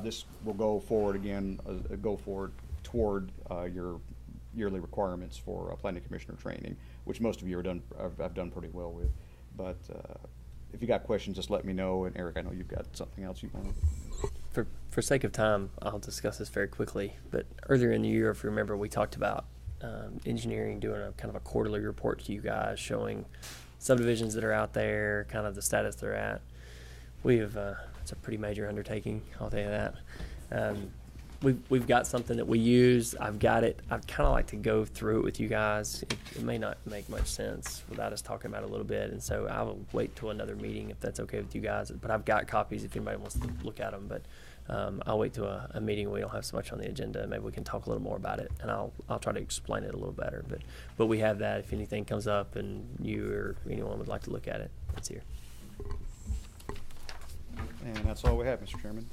This will go forward again, toward your yearly requirements for planning commissioner training, which most of you have done pretty well with. But if you got questions, just let me know. And Eric, I know you've got something else you want. For sake of time, I'll discuss this very quickly. But earlier in the year, if you remember, we talked about engineering doing a kind of a quarterly report to you guys showing subdivisions that are out there, kind of the status they're at. It's a pretty major undertaking, I'll tell you that. We've got something that we use. I've got it. I'd kind of like to go through it with you guys. It may not make much sense without us talking about it a little bit, and so I will wait till another meeting if that's okay with you guys. But I've got copies if anybody wants to look at them. But I'll wait till a meeting where we don't have so much on the agenda. Maybe we can talk a little more about it, and I'll try to explain it a little better. But we have that. If anything comes up and you or anyone would like to look at it, it's here. And that's all we have, Mr. Chairman.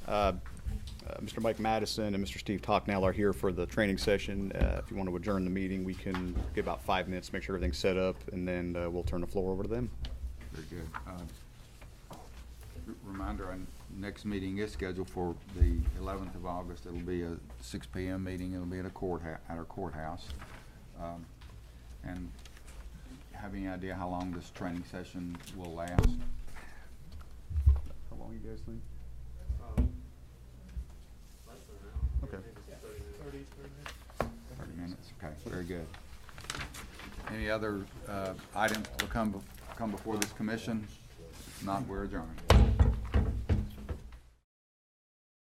Mr. Mike Madison and Mr. Steve Talknell are here for the training session. If you want to adjourn the meeting, we can give about 5 minutes, make sure everything's set up, and then we'll turn the floor over to them. Very good. Reminder, our next meeting is scheduled for the 11th of August. It'll be a 6 p.m. meeting. It'll be at our courthouse. And have any idea how long this training session will last? How long you guys think? Okay. 30 minutes, okay, very good. Any other items to come before this commission? If not, we're adjourned.